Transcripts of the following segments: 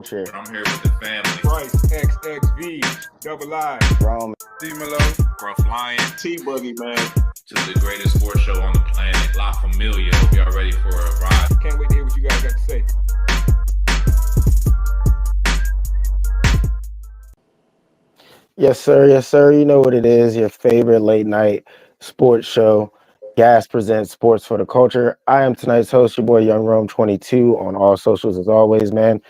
Sure. I'm here with the family. Price, XXV, Double I, Rome. D-Melo, Gruff Lion. T-Buggy, man. Just the greatest sports show on the planet. La Familia. Hope y'all ready for a ride. Can't wait to hear what you guys got to say. Yes, sir. Yes, sir. You know what it is. Your favorite late night sports show. Gas presents Sports for the Culture. I am tonight's host, your boy Young Rome 22 on all socials as always, man.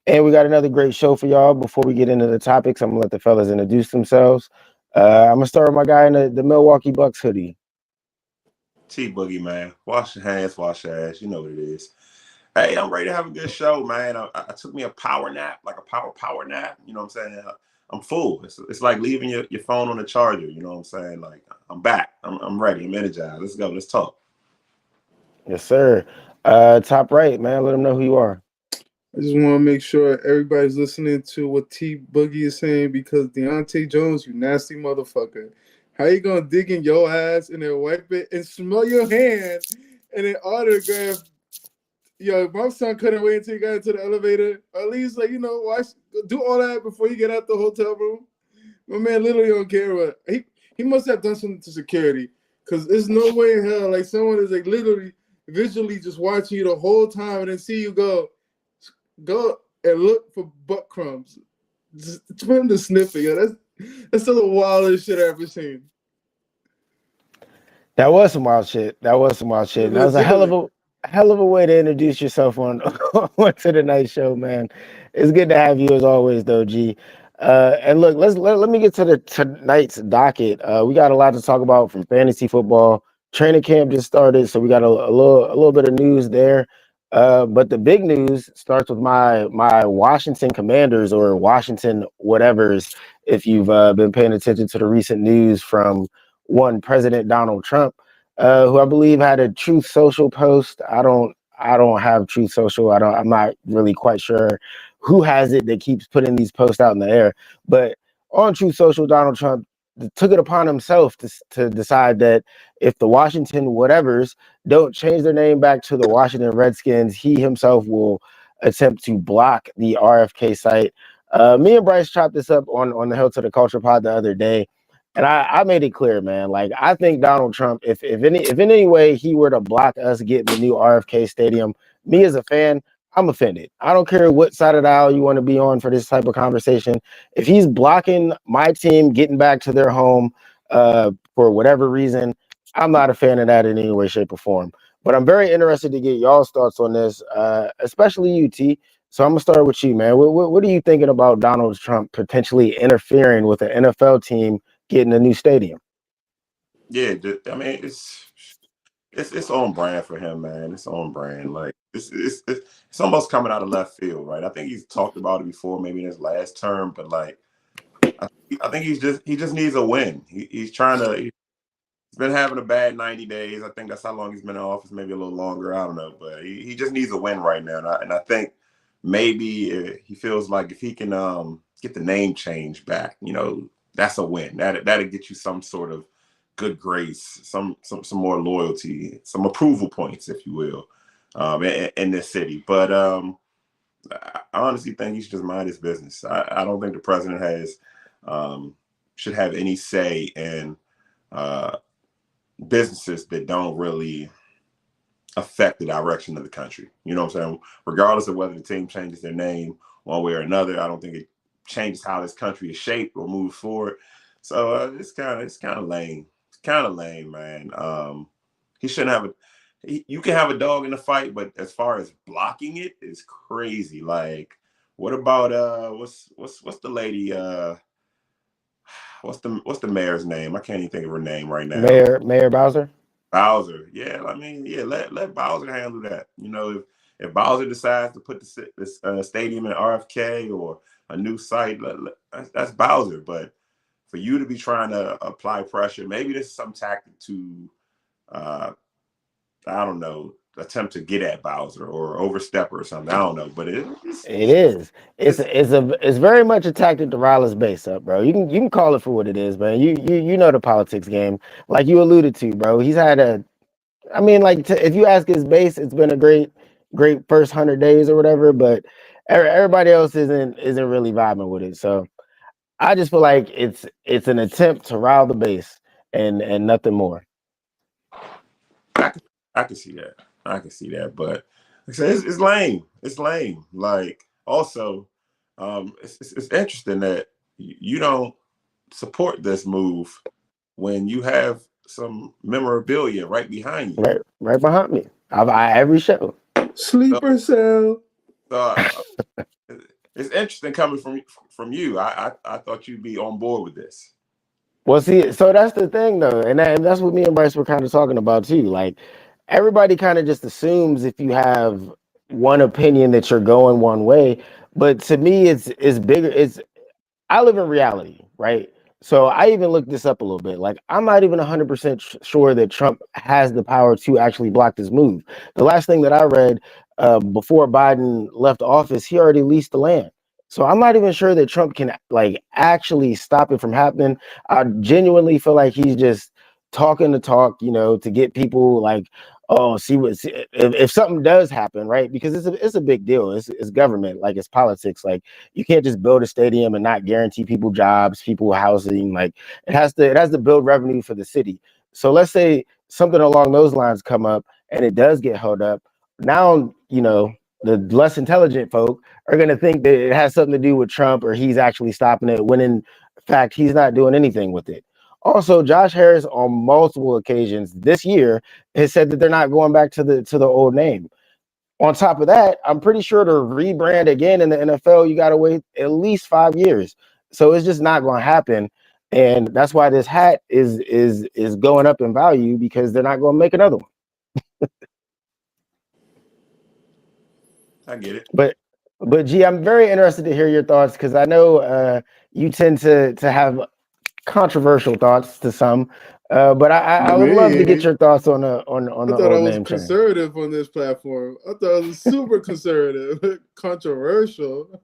And we got another great show for y'all. Before we get into the topics, I'm gonna let the fellas introduce themselves. I'm gonna start with my guy in the Milwaukee Bucks hoodie. T-Boogie, man. Wash your hands, wash your ass. You know what it is. Hey, I'm ready to have a good show, man. I took me a power nap, like a power nap. You know what I'm saying? I'm full. It's like leaving your phone on the charger. You know what I'm saying? Like, I'm back. I'm ready. I'm energized. Let's go. Let's talk. Yes, sir. Top right, man. Let them know who you are. I just want to make sure everybody's listening to what T Boogie is saying because Deontay Jones, you nasty motherfucker. How you gonna dig in your ass and then wipe it and smell your hand and then autograph? Yo, my son couldn't wait until he got into the elevator. At least, like, watch, do all that before you get out the hotel room. My man literally don't care what he must have done something to security because there's no way in hell like someone is like literally visually just watching you the whole time and then see you go and look for butt crumbs. Just for him to sniff it. Yeah, that's still the wildest shit I've ever seen. That was some wild shit. That was some wild shit. And that was a hell of a way to introduce yourself on onto the night show, man. It's good to have you as always, though, G. And look, let me get to the tonight's docket. We got a lot to talk about from fantasy football. Training camp just started, so we got a little bit of news there. But the big news starts with my Washington Commanders or Washington whatevers. If you've been paying attention to the recent news from one President Donald Trump, who I believe had a Truth Social post. I don't have Truth Social. I'm not really quite sure who has it that keeps putting these posts out in the air. But on Truth Social, Donald Trump took it upon himself to decide that if the Washington whatevers don't change their name back to the Washington Redskins, he himself will attempt to block the RFK site. Me and Bryce chopped this up on the Hell to the Culture pod the other day. And I made it clear, man. Like, I think Donald Trump, if in any way he were to block us getting the new RFK Stadium, me as a fan, I'm offended. I don't care what side of the aisle you want to be on for this type of conversation. If he's blocking my team getting back to their home for whatever reason, I'm not a fan of that in any way, shape, or form. But I'm very interested to get y'all's thoughts on this, especially you, T. So I'm gonna start with you, man. What are you thinking about Donald Trump potentially interfering with an NFL team getting a new stadium? Yeah, I mean, it's on brand for him, man. It's on brand. Like, it's almost coming out of left field, right? I think he's talked about it before, maybe in his last term, but like, I think he just needs a win. He's trying to. He's been having a bad 90 days. I think that's how long he's been in office, maybe a little longer. I don't know, but he just needs a win right now, and I think maybe he feels like if he can get the name change back, that's a win. That'll get you some sort of good grace, some more loyalty, some approval points, if you will, in this city. But I honestly think he should just mind his business. I don't think the president should have any say in businesses that don't really affect the direction of the country. You know what I'm saying? Regardless of whether the team changes their name one way or another, I don't think it changes how this country is shaped or moves forward. So it's kind of lame. It's kind of lame, man. He shouldn't have you can have a dog in the fight, but as far as blocking it is crazy. Like, what about what's the lady what's the mayor's name? I can't even think of her name right now. Mayor Bowser. Bowser, yeah. I mean, yeah. Let Bowser handle that. If Bowser decides to put this stadium in RFK or a new site, that's Bowser. But for you to be trying to apply pressure, maybe this is some tactic to, I don't know, attempt to get at Bowser or overstep or something. I don't know, but it is. It's very much a tactic to rile his base up, bro. You can call it for what it is, man. You know the politics game, like you alluded to, bro. He's had if you ask his base, it's been a great first 100 days or whatever. But Everybody else isn't really vibing with it. So I just feel like it's an attempt to rile the base and nothing more. I can, I can see that. I can see that. But like I said, it's lame. It's lame. Like also, it's interesting that you don't support this move when you have some memorabilia right behind you. Right behind me. Every show. So, Sleeper cell. it's interesting coming from you. I thought you'd be on board with this. Well, see, so that's the thing though, and that's what me and Bryce were kind of talking about too. Like everybody kind of just assumes if you have one opinion that you're going one way, but to me, it's bigger. I live in reality, right? So I even looked this up a little bit. Like I'm not even 100% sure that Trump has the power to actually block this move. The last thing that I read before Biden left office, he already leased the land. So I'm not even sure that Trump can like actually stop it from happening. I genuinely feel like he's just talking the talk, to get people like, oh, see if something does happen, right? Because it's a big deal. It's government, like it's politics. Like you can't just build a stadium and not guarantee people jobs, people housing. Like it has to build revenue for the city. So let's say something along those lines come up and it does get held up. Now, the less intelligent folk are going to think that it has something to do with Trump or he's actually stopping it when in fact he's not doing anything with it. Also, Josh Harris on multiple occasions this year has said that they're not going back to the old name. On top of that, I'm pretty sure to rebrand again in the NFL, you got to wait at least 5 years. So it's just not going to happen, and that's why this hat is going up in value because they're not going to make another one. I get it. But G, I'm very interested to hear your thoughts because I know you tend to have controversial thoughts to some. But I would love to get Man, your thoughts on I the thought I old was name change. conservative on this platform. I thought I was super conservative, controversial.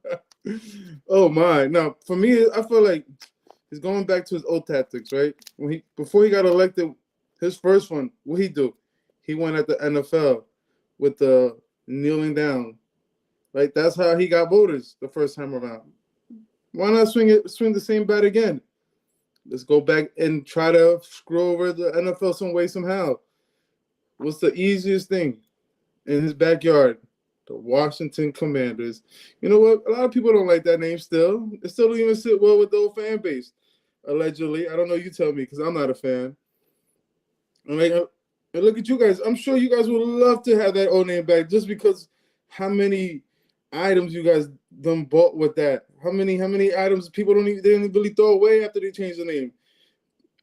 Oh my! Now, for me, I feel like he's going back to his old tactics, right? Before he got elected, his first one, what he do? He went at the NFL with the kneeling down. Like that's how he got voters the first time around. Why not swing the same bat again? Let's go back and try to screw over the NFL some way, somehow. What's the easiest thing in his backyard? The Washington Commanders. You know what? A lot of people don't like that name still. It still don't even sit well with the old fan base, allegedly. I don't know. You tell me because I'm not a fan. And look at you guys. I'm sure you guys would love to have that old name back just because how many items you guys done bought with that. How many items people they didn't really throw away after they changed the name.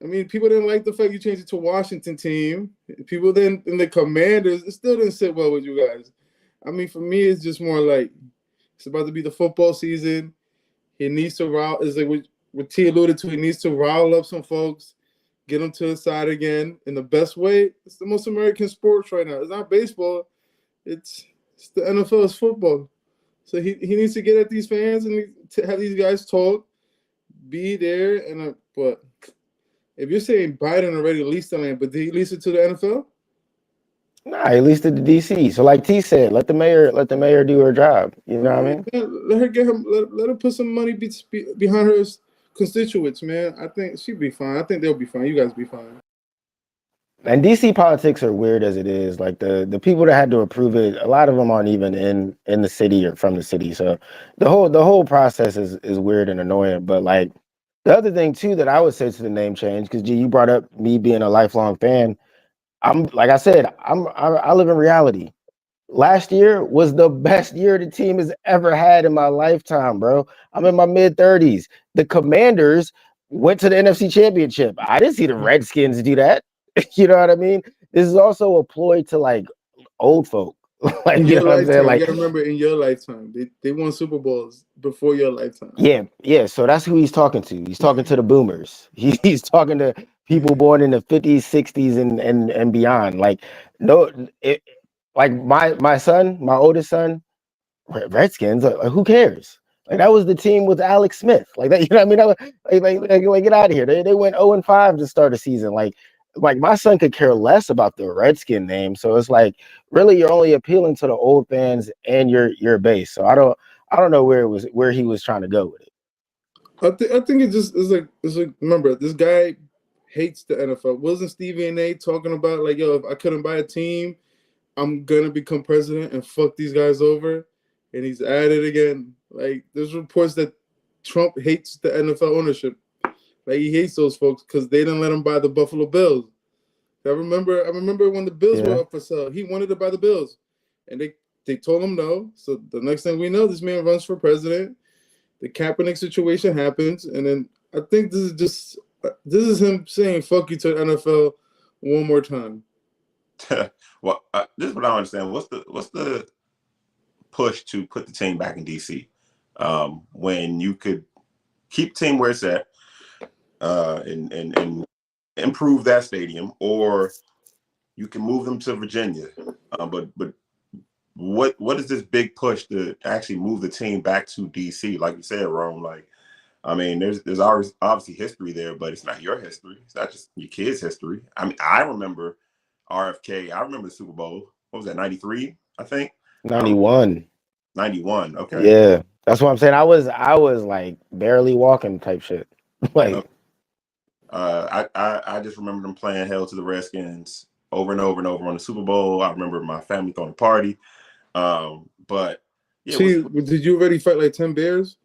I mean, people didn't like the fact you changed it to Washington team. People then in the Commanders, it still didn't sit well with you guys. I mean, for me, it's just more like it's about to be the football season. He needs to rile. It's like what T alluded to. He needs to rile up some folks, get them to his side again in the best way. It's the most American sports right now. It's not baseball. It's the NFL. It's football. So he needs to get at these fans and to have these guys talk, be there. But if you're saying Biden already leased the land, but did he lease it to the NFL? Nah, he leased it to DC. So like T said, let the mayor do her job. You know what I mean? Let her get him. Let her put some money behind her constituents, man. I think she'd be fine. I think they'll be fine. You guys be fine. And DC politics are weird as it is. Like the people that had to approve it, a lot of them aren't even in the city or from the city. So the whole process is weird and annoying. But like the other thing too that I would say to the name change, because G, you brought up me being a lifelong fan. I'm like I said, I live in reality. Last year was the best year the team has ever had in my lifetime, bro. I'm in my mid-30s. The Commanders went to the NFC Championship. I didn't see the Redskins do that. You know what I mean? This is also a ploy to like old folk. Like, In you your know what I'm saying? lifetime, you Like, gotta remember in your lifetime, they won Super Bowls before your lifetime. yeah. So that's who he's talking to. He's talking to the boomers. He's talking to people born in the 50s, 60s, and beyond. Like, no, like my son, my oldest son, Redskins. Like, who cares? Like that was the team with Alex Smith. Like that, you know what I mean? Like get out of here. They went 0-5 to start the season. Like my son could care less about the Redskin name. So it's like really you're only appealing to the old fans and your base. So I don't know where he was trying to go with it. I think it just is like remember this guy hates the NFL. Wasn't Stephen A. talking about like, yo, if I couldn't buy a team, I'm gonna become president and fuck these guys over? And he's at it again. Like there's reports that Trump hates the NFL ownership. Like he hates those folks because they didn't let him buy the Buffalo Bills. I remember when the Bills were Yeah. up for sale. He wanted to buy the Bills, and they told him no. So the next thing we know, this man runs for president. The Kaepernick situation happens, and then I think this is him saying "fuck you" to the NFL one more time. Well, this is what I don't understand. What's the push to put the team back in DC when you could keep the team where it's at and improve that stadium, or you can move them to Virginia? But what is this big push to actually move the team back to DC? Like you said, Rome. Like, I mean, there's always obviously history there, but it's not your history. It's not just your kids' history. I mean, I remember RFK. I remember the Super Bowl. What was that? 93, I think. 91. 91. Okay. Yeah. That's what I'm saying. I was like barely walking type shit. Like I just remember them playing hell to the Redskins over and over and over on the Super Bowl. I remember my family throwing a party. But yeah, See, did you already fight like 10 bears?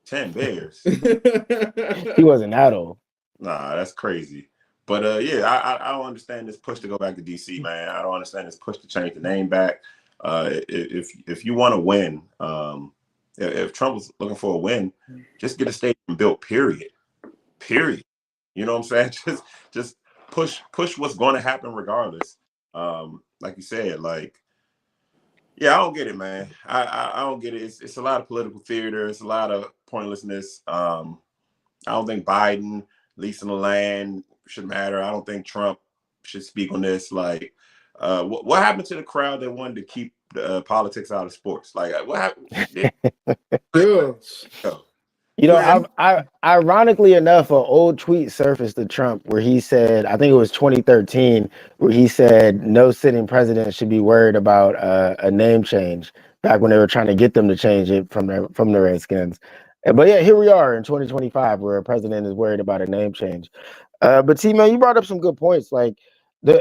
10 bears. he wasn't that old. Nah, that's crazy. But yeah, I don't understand this push to go back to DC, man. I don't understand this push to change the name back. If you want to win, if Trump was looking for a win, just get a stadium built. Period. You know what I'm saying? Just push what's going to happen regardless. Like you said, like, yeah, I don't get it, man. I don't get it. It's a lot of political theater. It's a lot of pointlessness. I don't think Biden leasing the land should matter. I don't think Trump should speak on this. Like, what happened to the crowd that wanted to keep politics out of sports? Like, what happened? You know, I ironically enough, an old tweet surfaced to Trump where he said, I think it was 2013, where he said no sitting president should be worried about a name change back when they were trying to get them to change it from the Redskins. But yeah, here we are in 2025 where a president is worried about a name change. But T man, you brought up some good points. Like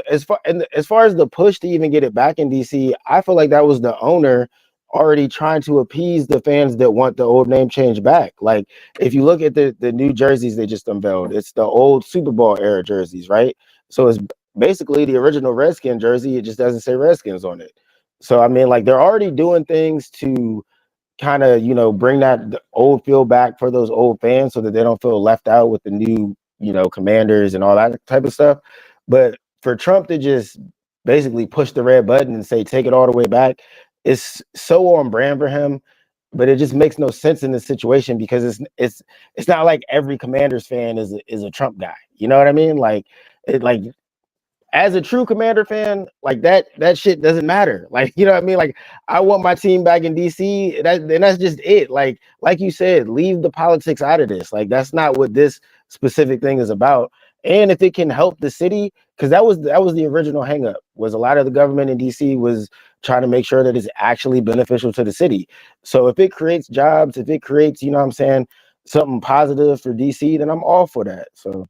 as far as the push to even get it back in DC, I feel like that was the owner already trying to appease the fans that want the old name change back. Like if you look at the new jerseys they just unveiled, it's the old Super Bowl era jerseys, right? So it's basically the original Redskin jersey. It just doesn't say Redskins on it. So I mean, like they're already doing things to kind of bring that old feel back for those old fans so that they don't feel left out with the new commanders and all that type of stuff. But for Trump to just basically push the red button and say take it all the way back, it's so on brand for him, but it just makes no sense in this situation because it's not like every Commanders fan is a Trump guy. You know what I mean? Like as a true Commander fan, like that shit doesn't matter. Like, you know what I mean? Like I want my team back in DC. And that's just it. Like you said, leave the politics out of this. Like that's not what this specific thing is about. And if it can help the city, because that was the original hangup, was a lot of the government in DC was trying to make sure that it's actually beneficial to the city. So if it creates jobs, if it creates, you know what I'm saying, something positive for DC, then I'm all for that. So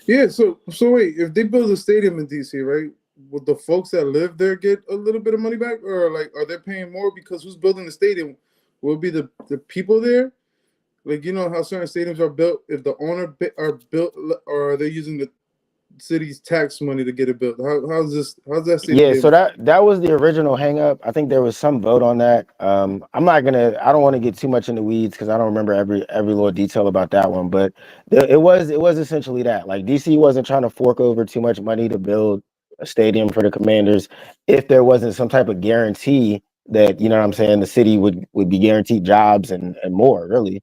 yeah, so wait, if they build a stadium in DC, right? Would the folks that live there get a little bit of money back, or like are they paying more because who's building the stadium? Will it be the people there? Like you know how certain stadiums are built if the owner are built, or are they using the city's tax money to get it built? How's that stadium? yeah, so that was the original hang up. I think there was some vote on that. I don't want to get too much in the weeds because I don't remember every little detail about that one, but it was essentially that. Like DC wasn't trying to fork over too much money to build a stadium for the Commanders if there wasn't some type of guarantee that, you know what I'm saying, the city would be guaranteed jobs and more, really.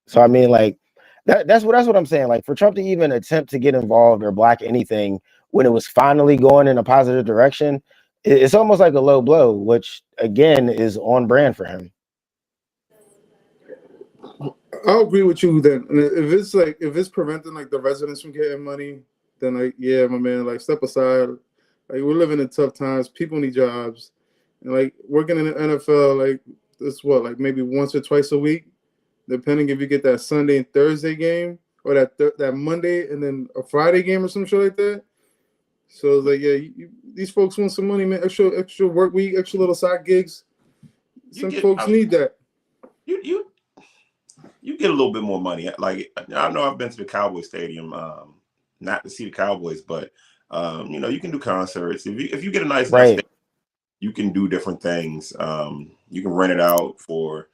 So I mean, like that's what I'm saying. Like for Trump to even attempt to get involved or block anything when it was finally going in a positive direction, it's almost like a low blow, which again is on brand for him. I'll agree with you then. And if it's preventing like the residents from getting money, then like yeah, my man, like step aside. Like we're living in tough times. People need jobs, and like working in the NFL, like it's what, like maybe once or twice a week, depending if you get that Sunday and Thursday game or that Monday and then a Friday game or some shit like that. So it's like, yeah, these folks want some money, man. Extra work week, extra little side gigs. Some folks need that. You get a little bit more money. Like, I know I've been to the Cowboy Stadium, not to see the Cowboys, but you can do concerts. If you get a nice Right. you can do different things. You can rent it out for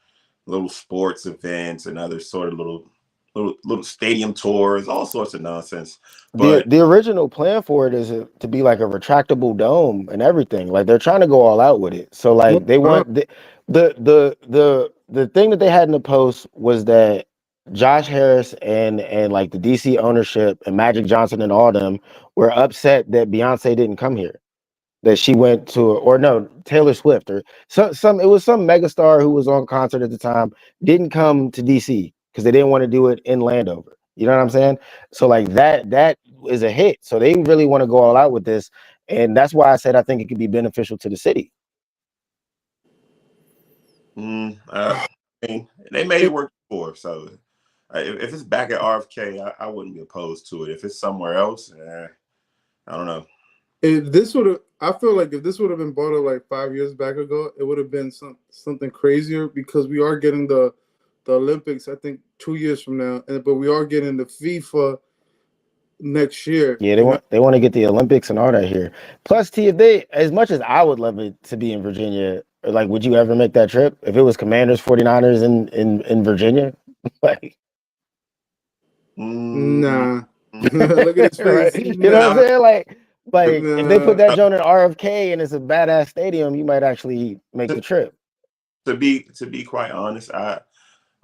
little sports events and other sort of little stadium tours, all sorts of nonsense. The But the original plan for it is to be like a retractable dome and everything. Like they're trying to go all out with it. So No, like they want the thing that they had in the post was that Josh Harris and like the DC ownership and Magic Johnson and all them were upset that Beyonce didn't come here. That she went to, or no, Taylor Swift or some it was some megastar who was on concert at the time, didn't come to DC because they didn't want to do it in Landover. You know what I'm saying? So like that is a hit. So they really want to go all out with this. And that's why I said I think it could be beneficial to the city. I mean, they made it work before. So if it's back at RFK, I wouldn't be opposed to it. If it's somewhere else, I don't know. If this would have, I feel like if this would have been bought up like 5 years back ago, it would have been something crazier because we are getting the Olympics, I think 2 years from now, but we are getting the FIFA next year. Yeah, You know, they want to get the Olympics and all that here. Plus, T, if they, as much as I would love it to be in Virginia, like would you ever make that trip if it was Commanders 49ers in Virginia? Like nah. Look at his right. face. You know what I'm Nah, saying? Like if they put nah. that joint in RFK and it's a badass stadium, you might actually make the trip. To be quite honest, I'm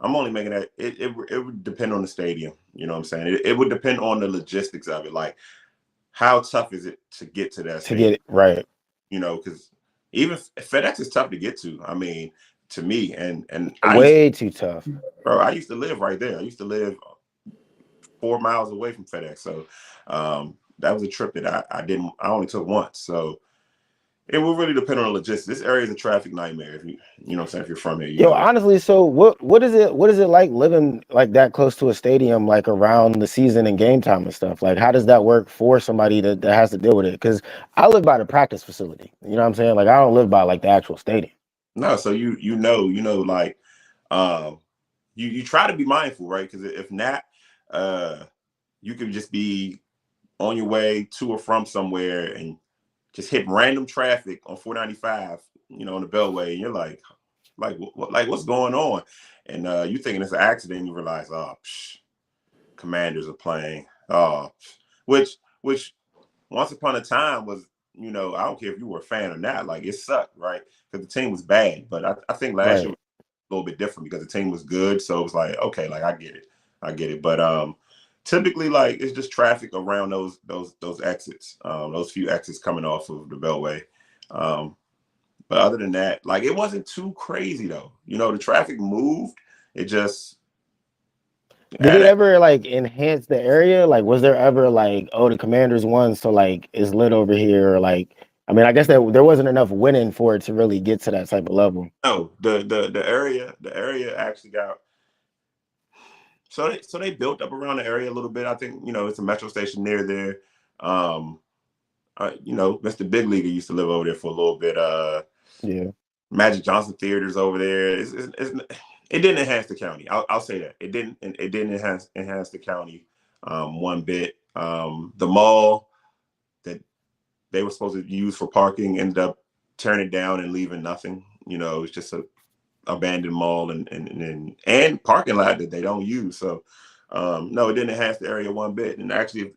only making that it would depend on the stadium. You know what I'm saying? It would depend on the logistics of it. Like how tough is it to get to that To get stadium? it right. Because even FedEx is tough to get to. I mean, to me, and Way too tough. I used to live right there. I used to live 4 miles away from FedEx. So that was a trip that I only took once. So it will really depend on the logistics. This area is a traffic nightmare. If you know what I'm saying, if you're from here, you Yo, know that. honestly, so what is it like living like that close to a stadium like around the season and game time and stuff? Like how does that work for somebody that has to deal with it? Because I live by the practice facility. You know what I'm saying? Like I don't live by like the actual stadium. No, so like you try to be mindful, right? Because if not, you could just be on your way to or from somewhere and just hit random traffic on 495, on the Beltway, and you're like what's going on? And you thinking it's an accident, and you realize, oh, Commanders are playing. Oh, which once upon a time was, I don't care if you were a fan or not, like it sucked, right? Because the team was bad. But I think last year Right. was a little bit different because the team was good. So it was like, okay, like I get it. But typically, like it's just traffic around those exits, those few exits coming off of the Beltway. But other than that, like it wasn't too crazy though. The traffic moved. It just Did it ever like enhance the area? Like was there ever like, oh, the Commanders won, so like it's lit over here? Or like I mean, I guess that there wasn't enough winning for it to really get to that type of level. no, the area actually got. So they built up around the area a little bit. I think it's a metro station near there. Mr. Big Leaguer used to live over there for a little bit. Yeah. Magic Johnson Theater's over there. It didn't enhance the county. I'll say that it didn't. It didn't enhance the county one bit. The mall that they were supposed to use for parking ended up tearing it down and leaving nothing. It's just a abandoned mall and parking lot that they don't use. So no, it didn't enhance the area one bit. And actually,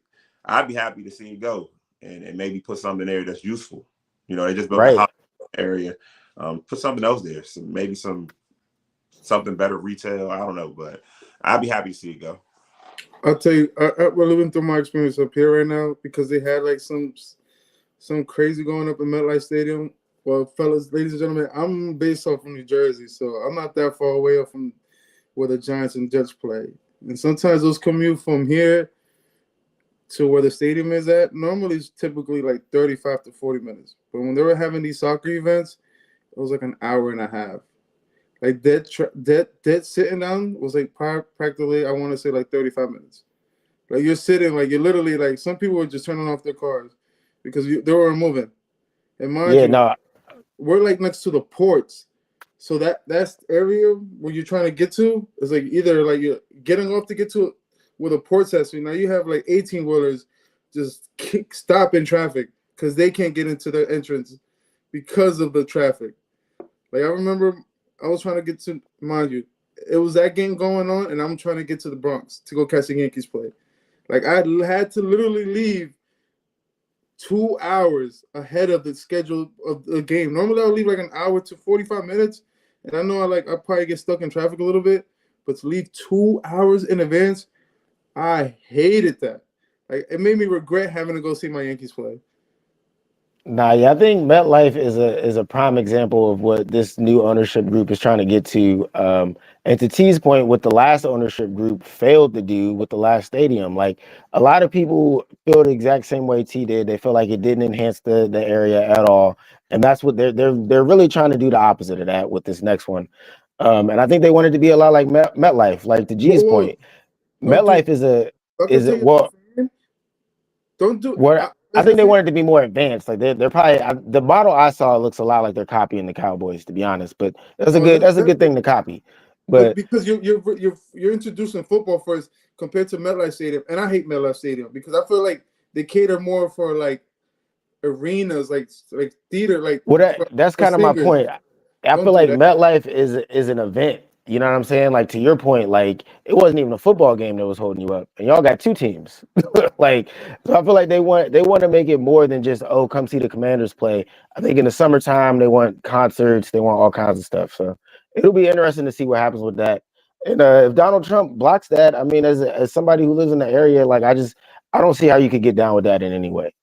I'd be happy to see it go and maybe put something there that's useful. They just built a Right. house area. Put something else there. So maybe something better retail. I don't know, but I'd be happy to see it go. I'll tell you, we're living through my experience up here right now because they had like some crazy going up in MetLife Stadium. Well, fellas, ladies and gentlemen, I'm based off from New Jersey, so I'm not that far away from where the Giants and Jets play. And sometimes those commute from here to where the stadium is at, normally it's typically like 35 to 40 minutes. But when they were having these soccer events, it was like an hour and a half. Like dead sitting down was like practically, I want to say like 35 minutes. Like you're sitting, like you're literally like some people were just turning off their cars because they were moving. And mind Yeah, you, no, we're like next to the ports, so that's the area where you're trying to get to is like either like you're getting off to get to where the ports at. So now you have like 18 wheelers just stop in traffic because they can't get into their entrance because of the traffic. Like I remember, I was trying to get to, mind you, it was that game going on, and I'm trying to get to the Bronx to go catch the Yankees play. Like I had to literally leave 2 hours ahead of the schedule of the game. Normally, I'll leave like an hour to 45 minutes, and I know I probably get stuck in traffic a little bit, but to leave 2 hours in advance, I hated that. Like it made me regret having to go see my Yankees play. nah, yeah, I think MetLife is a prime example of what this new ownership group is trying to get to. And to T's point, what the last ownership group failed to do with the last stadium, like a lot of people feel the exact same way T did. They feel like it didn't enhance the area at all, and that's what they're really trying to do the opposite of that with this next one. And I think they wanted to be a lot like MetLife, like to Whoa, G's whoa, point. don't do. MetLife is a I can is tell a you as a well, fan, don't do. what I As a think they fan, wanted to be more advanced. Like they're probably the model I saw looks a lot like they're copying the Cowboys, to be honest. But oh, that's a that's good thing to copy. but But because you're introducing football first compared to MetLife Stadium, and I hate MetLife Stadium because I feel like they cater more for like arenas, like theater, like that's for kind of my singers. point. I Don't feel do like that. MetLife is an event. You know what I'm saying? Like to your point, like it wasn't even a football game that was holding you up, and y'all got two teams. Like so, I feel like they want to make it more than just oh come see the Commanders play. I think in the summertime they want concerts, they want all kinds of stuff. So it'll be interesting to see what happens with that. And if Donald Trump blocks that, I mean, as somebody who lives in the area, like I don't see how you could get down with that in any way.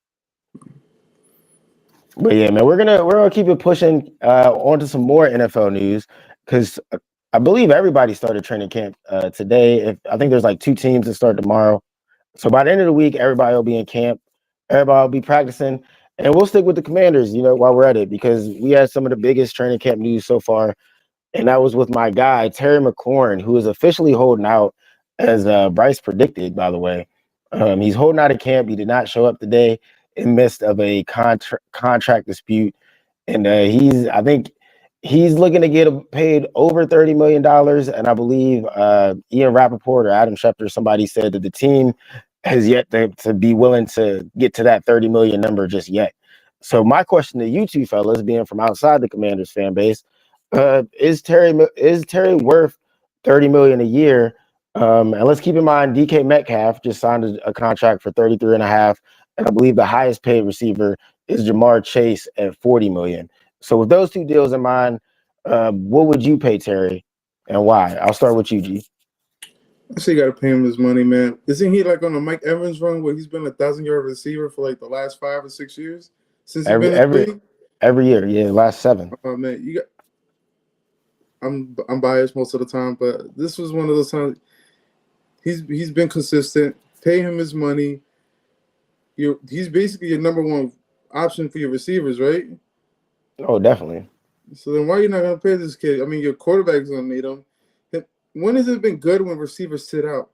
But yeah, man, we're gonna keep it pushing on to some more NFL news because I believe everybody started training camp today. If I think there's like two teams that start tomorrow, so by the end of the week, everybody will be in camp. Everybody will be practicing, and we'll stick with the Commanders. You know, while we're at it, because we had some of the biggest training camp news so far, and that was with my guy Terry McLaurin, who is officially holding out, as Bryce predicted. By the way, he's holding out of camp. He did not show up today in midst of a contract dispute, and I think he's looking to get paid over $30 million. And I believe Ian Rappaport or Adam Schefter, somebody said that the team has yet to be willing to get to that 30 million number just yet. So my question to you two fellas, being from outside the Commanders fan base, is Terry worth 30 million a year? And let's keep in mind DK Metcalf just signed a contract for 33 and a half, and I believe the highest paid receiver is Jamar Chase at 40 million. So with those two deals in mind, what would you pay Terry and why? I'll start with you, G. I say you got to pay him his money, man. Isn't he like on a Mike Evans run where he's been 1,000 yard receiver for like the last 5 or 6 years since he's Every been in the every league? every year, yeah, last seven. Oh man, you got. I'm biased most of the time, but this was one of those times. He's been consistent. Pay him his money. He's basically your number one option for your receivers, right? Oh, definitely. So then why are you not gonna pay this kid? I mean, your quarterback's gonna need him. When has it been good when receivers sit out?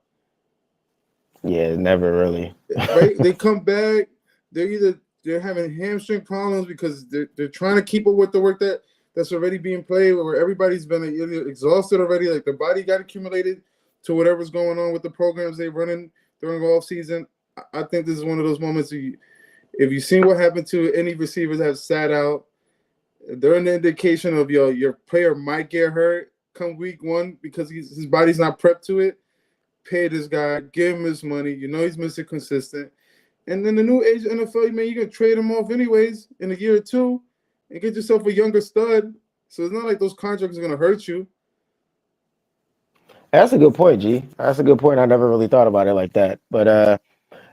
Yeah, never really. Right? They come back. They're having hamstring problems because they're trying to keep up with the work that's already being played, where everybody's been exhausted already. Like the body got accumulated to whatever's going on with the programs they running during off season. I think this is one of those moments. If you've seen what happened to any receivers that have sat out, they're an indication of your player might get hurt come week one because his body's not prepped to it. Pay this guy, give him his money. You know he's Mr. Consistent. And then the new age NFL, man, you can trade him off anyways in a year or two and get yourself a younger stud. So it's not like those contracts are going to hurt you. That's a good point, G. That's a good point. I never really thought about it like that. But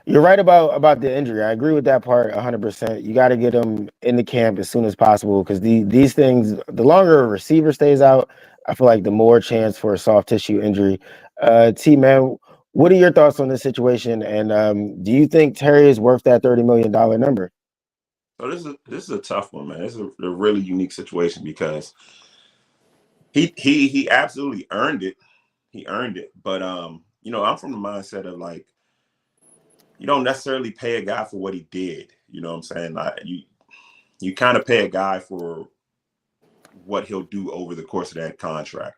you're right about the injury. I agree with that part 100%. You got to get them in the camp as soon as possible because these things, the longer a receiver stays out, I feel like the more chance for a soft tissue injury. T man, what are your thoughts on this situation? And do you think Terry is worth that $30 million number? So this is a tough one, man. This is a really unique situation because He absolutely earned it. He earned it. But you know, I'm from the mindset of like, you don't necessarily pay a guy for what he did. You know what I'm saying? Like, you kind of pay a guy for what he'll do over the course of that contract.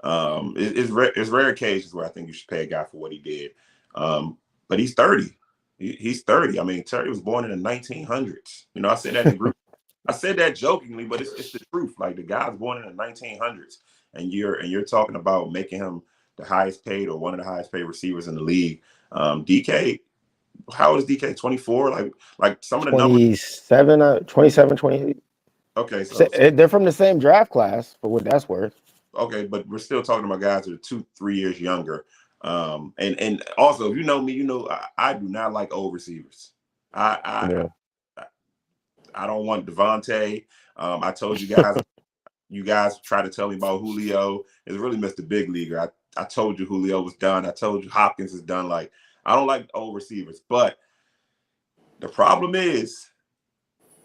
It's rare occasions where I think you should pay a guy for what he did. But he's 30. He's 30. I mean, Terry was born in the 1900s. You know, I said that in the group. I said that jokingly, but it's the truth. Like, the guy was born in the 1900s, and you're talking about making him the highest paid or one of the highest paid receivers in the league. DK, how old is DK? 24? Like some of the numbers. 27, 27, 28. Okay, They're from the same draft class, for what that's worth. okay, but we're still talking about guys that are 2-3 years younger. And also, if you know me, you know I do not like old receivers. Yeah. I don't want Devontae. I told you guys try to tell me about Julio. It's really Mr. Big Leaguer. I told you Julio was done. I told you Hopkins is done. Like, I don't like old receivers. But the problem is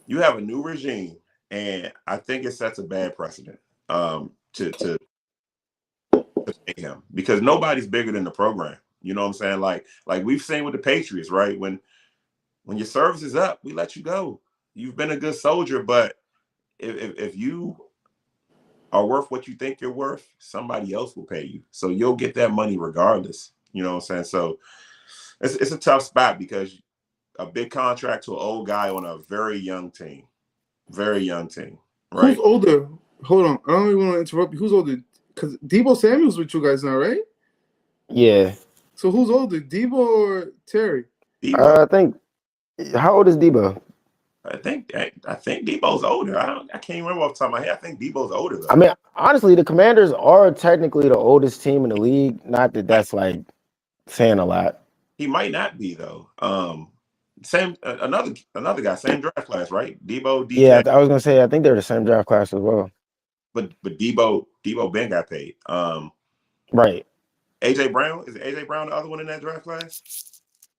you have a new regime, and I think it sets a bad precedent to pay him, because nobody's bigger than the program. You know what I'm saying? Like we've seen with the Patriots, right? When your service is up, we let you go. You've been a good soldier, but if you are worth what you think you're worth, somebody else will pay you. So you'll get that money regardless. You know what I'm saying? So it's a tough spot, because a big contract to an old guy on a very young team, right? Who's older? Hold on, I don't even want to interrupt you. Who's older? Because Debo Samuel's with you guys now, right? Yeah. So who's older, Debo or Terry? Debo. I think. How old is Debo? I think Debo's older. I can't remember off the top of my head. I think Debo's older though. I mean, honestly, the Commanders are technically the oldest team in the league. Not that that's like saying a lot. He might not be though. Same another guy, same draft class, right? Debo, DK. Yeah, I was gonna say I think they're the same draft class as well. But Debo Ben got paid. Right. AJ Brown, is AJ Brown the other one in that draft class?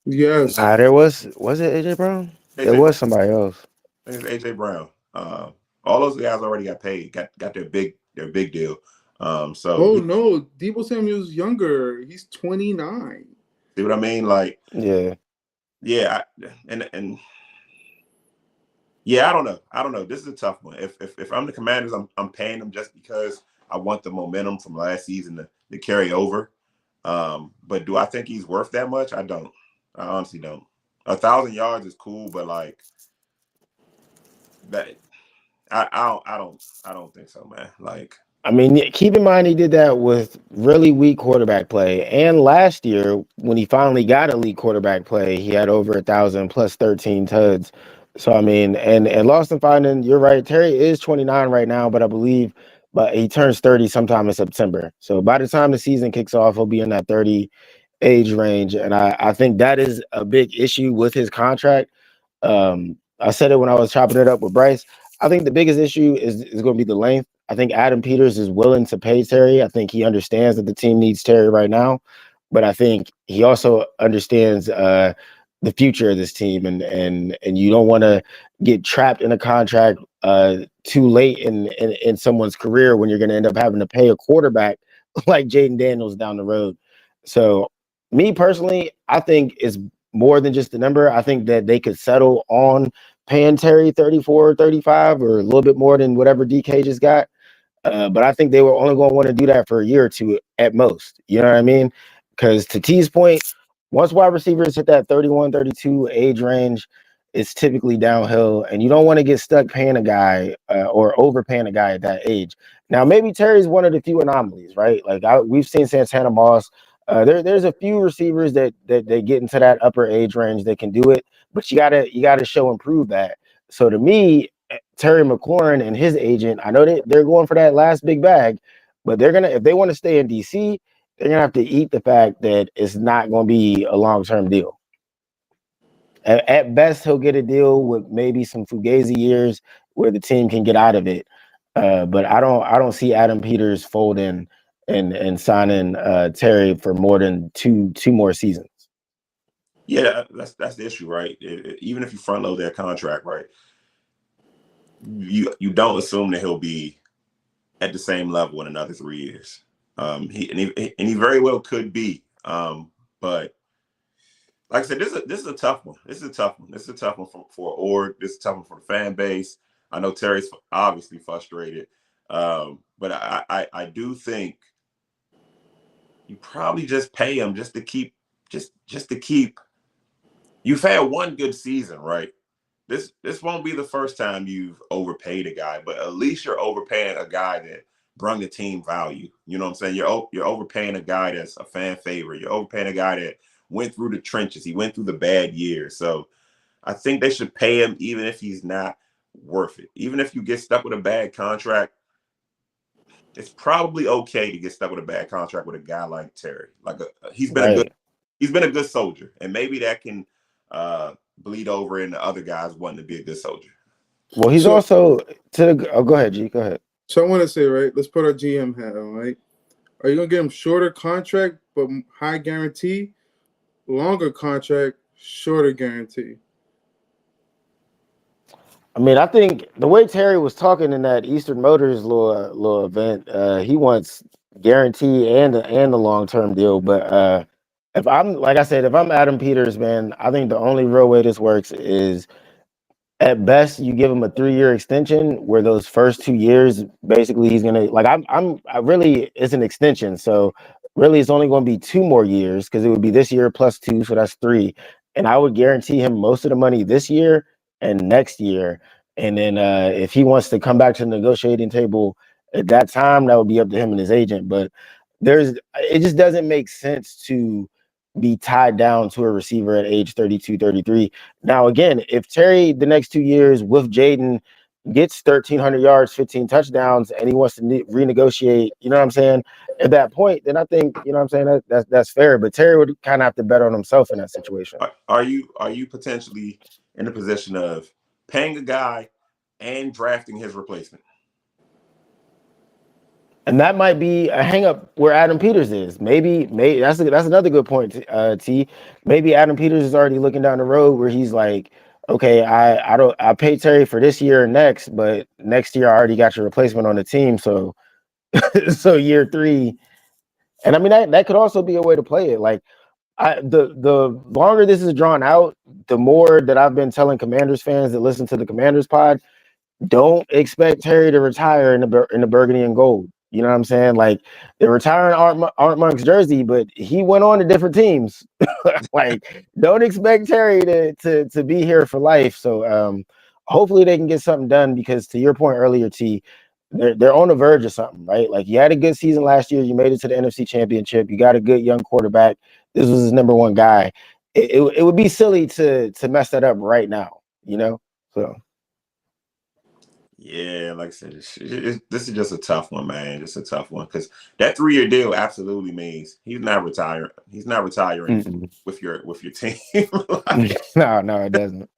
Yes. There was it AJ Brown? There was somebody else. I think it's AJ Brown. All those guys already got paid, got their big deal. So no, Debo Samuel's younger. He's 29. See what I mean? Like, yeah, and yeah, I don't know. This is a tough one. If I'm the Commanders, I'm paying them just because I want the momentum from last season to carry over. But do I think he's worth that much? I don't. I honestly don't. 1,000 yards is cool, but like that, I don't think so, man. Like, I mean, keep in mind he did that with really weak quarterback play, and last year when he finally got elite quarterback play, he had over 1,000 plus 13 tuds. So I mean, and Lost and Finding, you're right. Terry is 29 right now, but I believe, but he turns 30 sometime in September. So by the time the season kicks off, he'll be in that 30 age range, and I think that is a big issue with his contract. I said it when I was chopping it up with Bryce. I think the biggest issue is going to be the length. I think Adam Peters is willing to pay Terry. I think he understands that the team needs Terry right now, but I think he also understands the future of this team, and you don't want to get trapped in a contract too late in someone's career when you're going to end up having to pay a quarterback like Jaden Daniels down the road. So, me personally, I think it's more than just the number. I think that they could settle on paying Terry 34, 35, or a little bit more than whatever DK just got. But I think they were only going to want to do that for a year or two at most. You know what I mean? Because to T's point, once wide receivers hit that 31, 32 age range, it's typically downhill, and you don't want to get stuck paying a guy or overpaying a guy at that age. Now, maybe Terry's one of the few anomalies, right? Like we've seen Santana Moss. There's a few receivers that they get into that upper age range that can do it, but you gotta show and prove that. So to me, Terry McLaurin and his agent, I know they're going for that last big bag, but they're gonna, if they want to stay in DC, they're gonna have to eat the fact that it's not gonna be a long-term deal. At best, he'll get a deal with maybe some Fugazi years where the team can get out of it. But I don't see Adam Peters folding and signing Terry for more than two more seasons. Yeah, that's the issue, right? Even if you front load their contract, right, you don't assume that he'll be at the same level in another 3 years. He very well could be. But like I said, this is a tough one. This is a tough one. This is a tough one for org. This is a tough one for the fan base. I know Terry's obviously frustrated, but I do think you probably just pay him just to keep just to keep. You've had one good season, right? This won't be the first time you've overpaid a guy, but at least you're overpaying a guy that brought the team value. You know what I'm saying? You're overpaying a guy that's a fan favorite. You're overpaying a guy that went through the trenches. He went through the bad years. So I think they should pay him even if he's not worth it. Even if you get stuck with a bad contract, it's probably okay to get stuck with a bad contract with a guy like Terry. He's been a good soldier, and maybe that can bleed over into other guys wanting to be a good soldier. Well, he's also go ahead, G. Go ahead. So I want to say, right, let's put our GM hat on, right? Are you going to get him shorter contract but high guarantee? Longer contract, shorter guarantee? I mean, I think the way Terry was talking in that Eastern Motors little event, he wants guarantee and the long-term deal. But if I'm Adam Peters, man, I think the only real way this works is at best you give him a 3-year extension where those first 2 years basically he's gonna I really it's an extension, so really it's only going to be 2 more years because it would be this year plus 2, so that's 3, and I would guarantee him most of the money this year and next year, and then if he wants to come back to the negotiating table at that time, that would be up to him and his agent. But it just doesn't make sense to be tied down to a receiver at age 32, 33. Now, again, if Terry the next 2 years with Jaden gets 1,300 yards, 15 touchdowns, and he wants to renegotiate, you know what I'm saying? At that point, then I think, you know what I'm saying, that's fair. But Terry would kind of have to bet on himself in that situation. Are you potentially in the position of paying a guy and drafting his replacement? And that might be a hang up where Adam Peters is. Maybe that's another good point, T. Maybe Adam Peters is already looking down the road where he's like, okay, I paid Terry for this year and next, but next year I already got your replacement on the team. So so year 3. And I mean that could also be a way to play it. Like the longer this is drawn out, the more that I've been telling Commanders fans that listen to the Commanders pod, don't expect Terry to retire in the burgundy and gold. You know what I'm saying? Like they're retiring Art Monk's jersey, but he went on to different teams. Like, don't expect Terry to be here for life. So hopefully they can get something done because to your point earlier, T, they're on the verge of something, right? Like you had a good season last year, you made it to the NFC Championship, you got a good young quarterback. This was his number 1 guy. It would be silly to mess that up right now, you know? So yeah, like I said, this is just a tough one, man. Just a tough one because that 3-year deal absolutely means he's not retiring. He's not retiring with your team. No, it doesn't.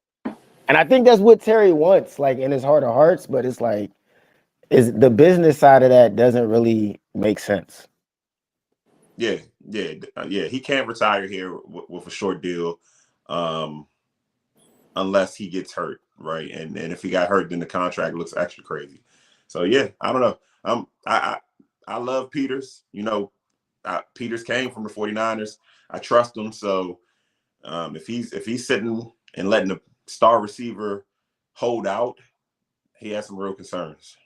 And I think that's what Terry wants, like in his heart of hearts. But it's like, is the business side of that doesn't really make sense. Yeah. He can't retire here with a short deal, unless he gets hurt. Right. And if he got hurt, then the contract looks extra crazy. So, yeah, I don't know. I love Peters. You know, Peters came from the 49ers. I trust him. So if he's sitting and letting the star receiver hold out, he has some real concerns.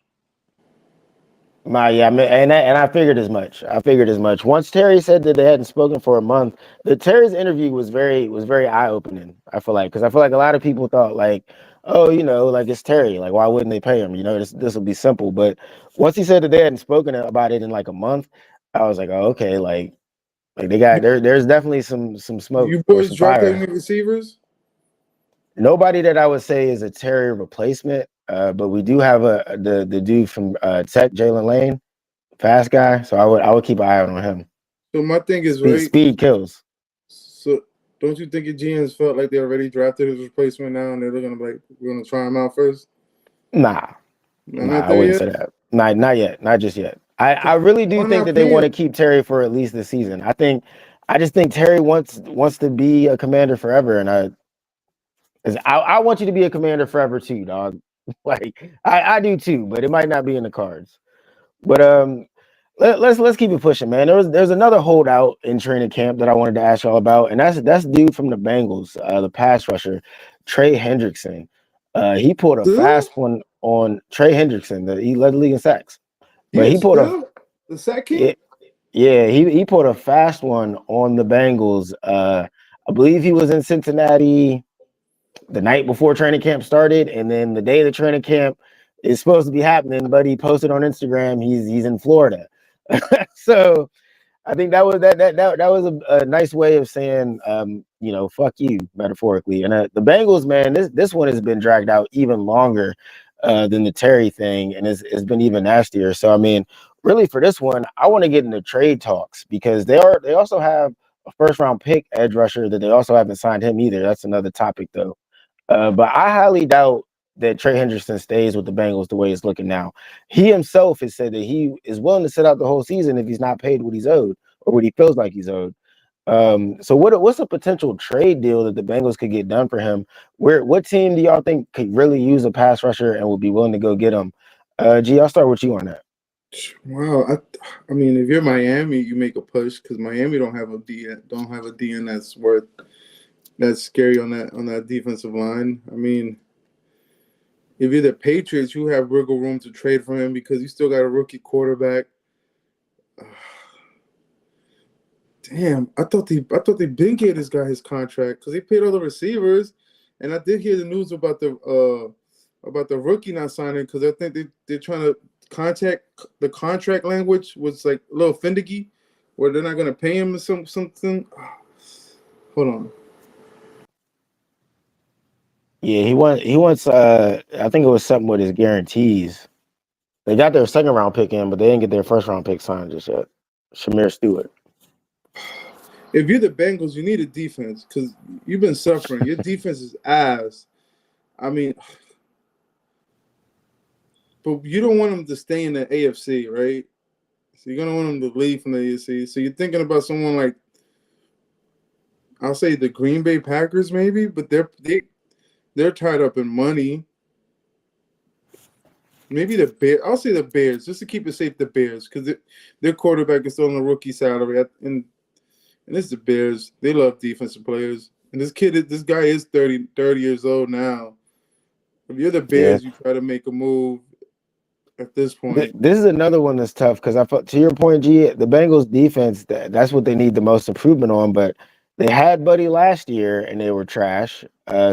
Yeah, and I figured as much. Once Terry said that they hadn't spoken for a month, Terry's interview was very eye opening. I feel like because a lot of people thought like, oh, you know, like it's Terry, like why wouldn't they pay him? You know, this will be simple. But once he said that they hadn't spoken about it in like a month, I was like, oh, okay, like they got there's definitely some smoke. You Or boys some drafted fire. any receivers? Nobody that I would say is a Terry replacement, but we do have the dude from Tech, Jalen Lane. Fast guy, so I would keep an eye out on him. So my thing is, speed kills. So don't you think your GMs felt like they already drafted his replacement now, and they're looking like we're gonna try him out first? Nah, I wouldn't say that. Not yet, not just yet. I really do think that they want to keep Terry for at least this season. I just think Terry wants to be a Commander forever, and I want you to be a Commander forever too, dog. Like I do too, but it might not be in the cards. But let's keep it pushing, man. There's another holdout in training camp that I wanted to ask y'all about, and that's dude from the Bengals, the pass rusher, Trey Hendrickson. He pulled a Still, fast one on Trey Hendrickson. He led the league in sacks, he but he is pulled a still the sack king. yeah, yeah, he pulled a fast one on the Bengals. I believe he was in Cincinnati the night before training camp started, and then the day the training camp is supposed to be happening, but he posted on Instagram he's in Florida. So I think that was a nice way of saying, fuck you, metaphorically. And the Bengals, man, this one has been dragged out even longer than the Terry thing, and it's been even nastier. So I mean, really for this one, I want to get into trade talks because they also have a first round pick edge rusher that they also haven't signed him either. That's another topic though. But I highly doubt that Trey Henderson stays with the Bengals the way it's looking now. He himself has said that he is willing to sit out the whole season if he's not paid what he's owed or what he feels like he's owed. So what's a potential trade deal that the Bengals could get done for him? What team do y'all think could really use a pass rusher and would be willing to go get him? G, I'll start with you on that. Wow, I mean, if you're Miami, you make a push because Miami don't have a DN that's scary on that defensive line. I mean, if you're the Patriots, you have wiggle room to trade for him because you still got a rookie quarterback. Damn, I thought they been gave this guy his contract because they paid all the receivers, and I did hear the news about the rookie not signing because I think they're trying to contact the contract language was like a little finicky, where they're not gonna pay him something. Hold on. Yeah, he wants I think it was something with his guarantees. They got their second round pick in, but they didn't get their first round pick signed just yet. Shamir Stewart. If you're the Bengals, you need a defense because you've been suffering. Your defense is ass. I mean, but you don't want them to stay in the AFC, right? So you're gonna want them to leave from the AFC. So you're thinking about someone like I'll say the Green Bay Packers, maybe, but they're tied up in money. Maybe the Bears. I'll say the Bears just to keep it safe. The Bears because their quarterback is still on a rookie salary, and it's the Bears. They love defensive players, and this guy is 30 years old now. If you're the Yeah. Bears, you try to make a move at this point. This is another one that's tough because I felt to your point, G, the Bengals defense, that's what they need the most improvement on. But they had Buddy last year and they were trash.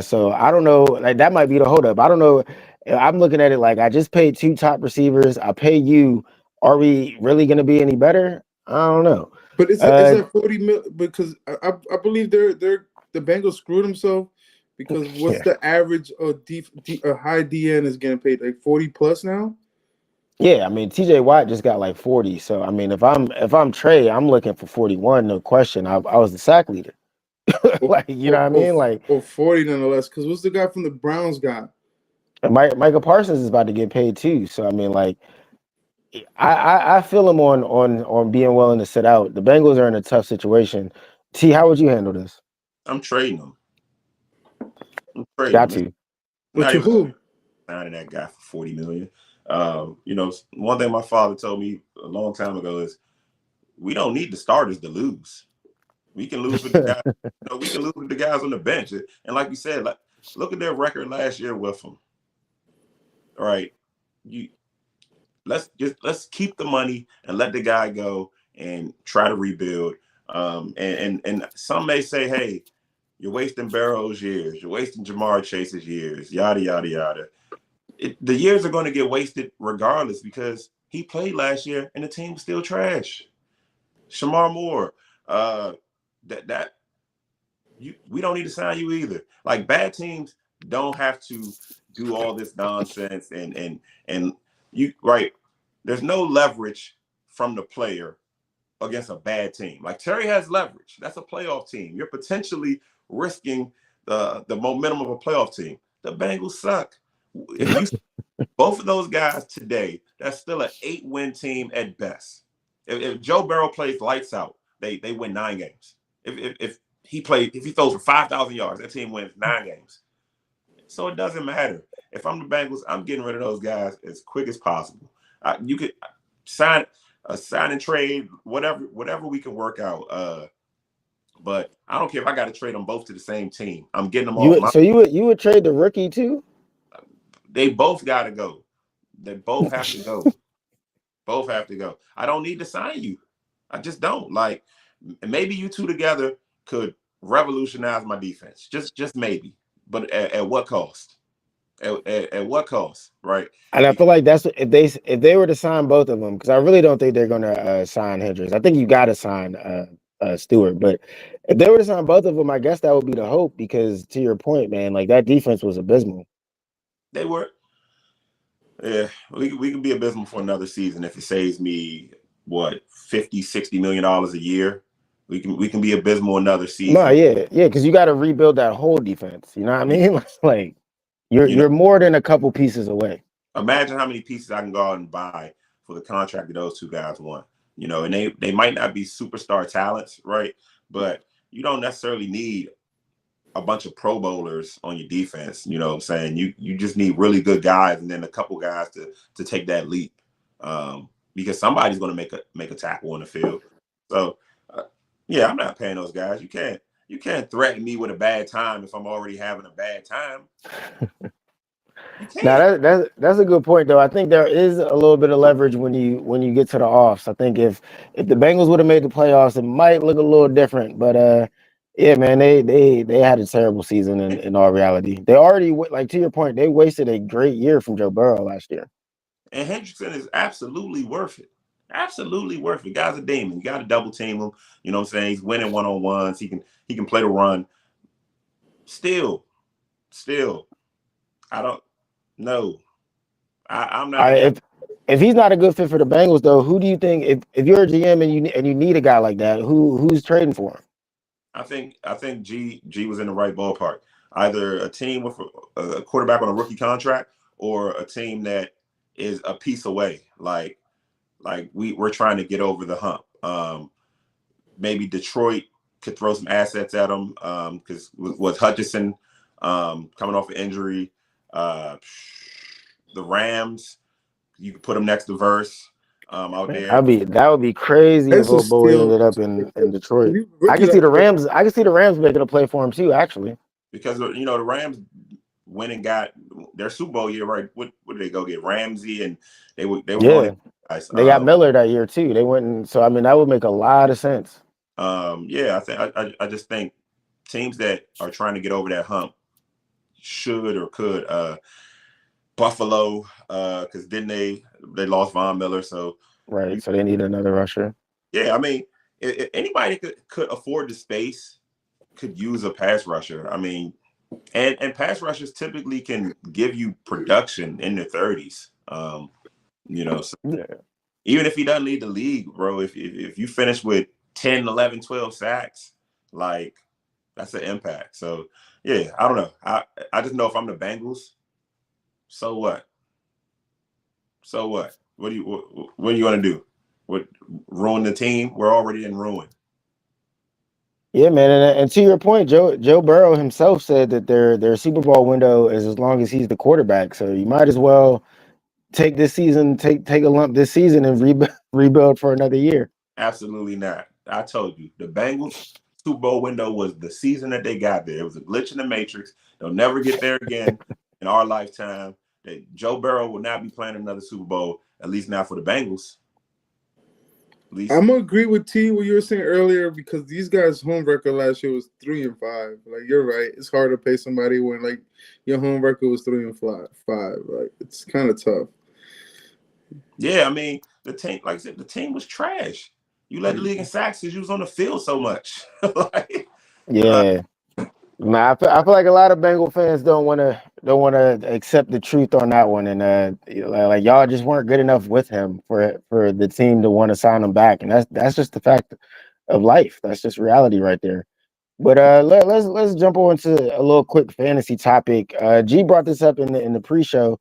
So I don't know. Like that might be the holdup. I don't know. I'm looking at it like I just paid two top receivers. I pay you. Are we really going to be any better? I don't know. But is Uh, that 40 mil? Because I believe the Bengals screwed themselves because what's yeah, the average of a high DN is getting paid like 40 plus now? yeah. I mean, TJ Watt just got like 40. So I mean, if I'm Trey, I'm looking for 41, no question. I was the sack leader. Or, Like you know what I mean? Like 40 nonetheless. Because what's the guy from the Browns got? and Michael Parsons is about to get paid too. So I mean, like I feel him on being willing to sit out. The Bengals are in a tough situation. T, how would you handle this? I'm trading him. I'm trading Got him. It's to. But not to even who? signing that guy for 40 million. One thing my father told me a long time ago is we don't need the starters to lose. We can lose with the guys. We can lose with the guys on the bench. And like you said, like look at their record last year with them. All right, you let's keep the money and let the guy go and try to rebuild. And some may say, hey, you're wasting Barrow's years, you're wasting Jamar Chase's years, yada yada yada. The years are going to get wasted regardless because he played last year and the team was still trash. Shamar Moore, that we don't need to sign you either. Like bad teams don't have to do all this nonsense and you right. There's no leverage from the player against a bad team. Like Terry has leverage. That's a playoff team. You're potentially risking the momentum of a playoff team. The Bengals suck. If you both of those guys today, that's still an 8-win team at best. If Joe Burrow plays lights out, they win 9 games. If he throws for 5,000 yards, that team wins 9 games. So it doesn't matter. If I'm the Bengals, I'm getting rid of those guys as quick as possible. sign and trade, whatever we can work out. But I don't care if I got to trade them both to the same team. I'm getting them off. So you would trade the rookie too? They both got to go. They both have to go. Both have to go. I don't need to sign you. I just don't. Like, maybe you two together could revolutionize my defense. Just maybe. But at what cost? At what cost? Right? And I feel like that's if they were to sign both of them, because I really don't think they're going to sign Hendricks. I think you got to sign Stewart. But if they were to sign both of them, I guess that would be the hope. Because to your point, man, like that defense was abysmal. They were. Yeah, we can be abysmal for another season if it saves me what $50-60 million a year. We can be abysmal another season. No, yeah, because you got to rebuild that whole defense. You know what I mean? Like you're more than a couple pieces away. Imagine how many pieces I can go out and buy for the contract that those two guys want. And they might not be superstar talents, right? But you don't necessarily need a bunch of Pro Bowlers on your defense. You know what I'm saying? You just need really good guys and then a couple guys to take that leap. Because somebody's going to make a tackle on the field. So yeah, I'm not paying those guys. You can't threaten me with a bad time if I'm already having a bad time. Now that's a good point though. I think there is a little bit of leverage when you get to the offs. I think if the Bengals would have made the playoffs, it might look a little different. But yeah, man, they had a terrible season in all reality. They already, like to your point, they wasted a great year from Joe Burrow last year. And Hendrickson is absolutely worth it. Absolutely worth it. Guy's a demon. You got to double team him. You know what I'm saying? He's winning one-on-ones. He can play the run. Still, I don't know. I'm not. If he's not a good fit for the Bengals, though, who do you think? If you're a GM and you need a guy like that, who's trading for him? I think G was in the right ballpark. Either a team with a quarterback on a rookie contract or a team that is a piece away. Like we're trying to get over the hump. Maybe Detroit could throw some assets at them because with Hutchinson coming off an injury, the Rams, you could put them next to Verse out there. That would be crazy if old boy ended up in Detroit. I can see the Rams making a play for him too, actually. Because the Rams went and got their Super Bowl year, right? What did they go get? Ramsey, and they were going. They got Miller that year too. They went and so I mean that would make a lot of sense. Yeah, I just think teams that are trying to get over that hump should or could. Buffalo, because then they lost Von Miller, so right. So they need another rusher. Yeah, I mean, if anybody could afford the space, could use a pass rusher. I mean, and pass rushers typically can give you production in their 30s. So even if he doesn't lead the league, bro, if you finish with 10, 11, 12 sacks, like that's an impact. So yeah, I don't know. I just know if I'm the Bengals. So what? What are you going to do? What, ruin the team? We're already in ruin. Yeah, man, and to your point, Joe Burrow himself said that their Super Bowl window is as long as he's the quarterback. So you might as well take this season, take a lump this season, and rebuild for another year. Absolutely not. I told you, the Bengals Super Bowl window was the season that they got there. It was a glitch in the matrix. They'll never get there again in our lifetime. That Joe Burrow will not be playing another Super Bowl, at least not for the Bengals. I'm gonna agree with T what you were saying earlier because these guys' home record last year was 3-5. Like you're right, it's hard to pay somebody when like your home record was 3-5. Like it's kind of tough. Yeah, I mean the team, like I said, the team was trash. You led the league in sacks because you was on the field so much. Yeah. I feel like a lot of Bengal fans don't want to accept the truth on that one, and like y'all just weren't good enough with him for the team to want to sign him back, and that's just the fact of life. That's just reality right there. But let's jump on to a little quick fantasy topic. G brought this up in the pre-show,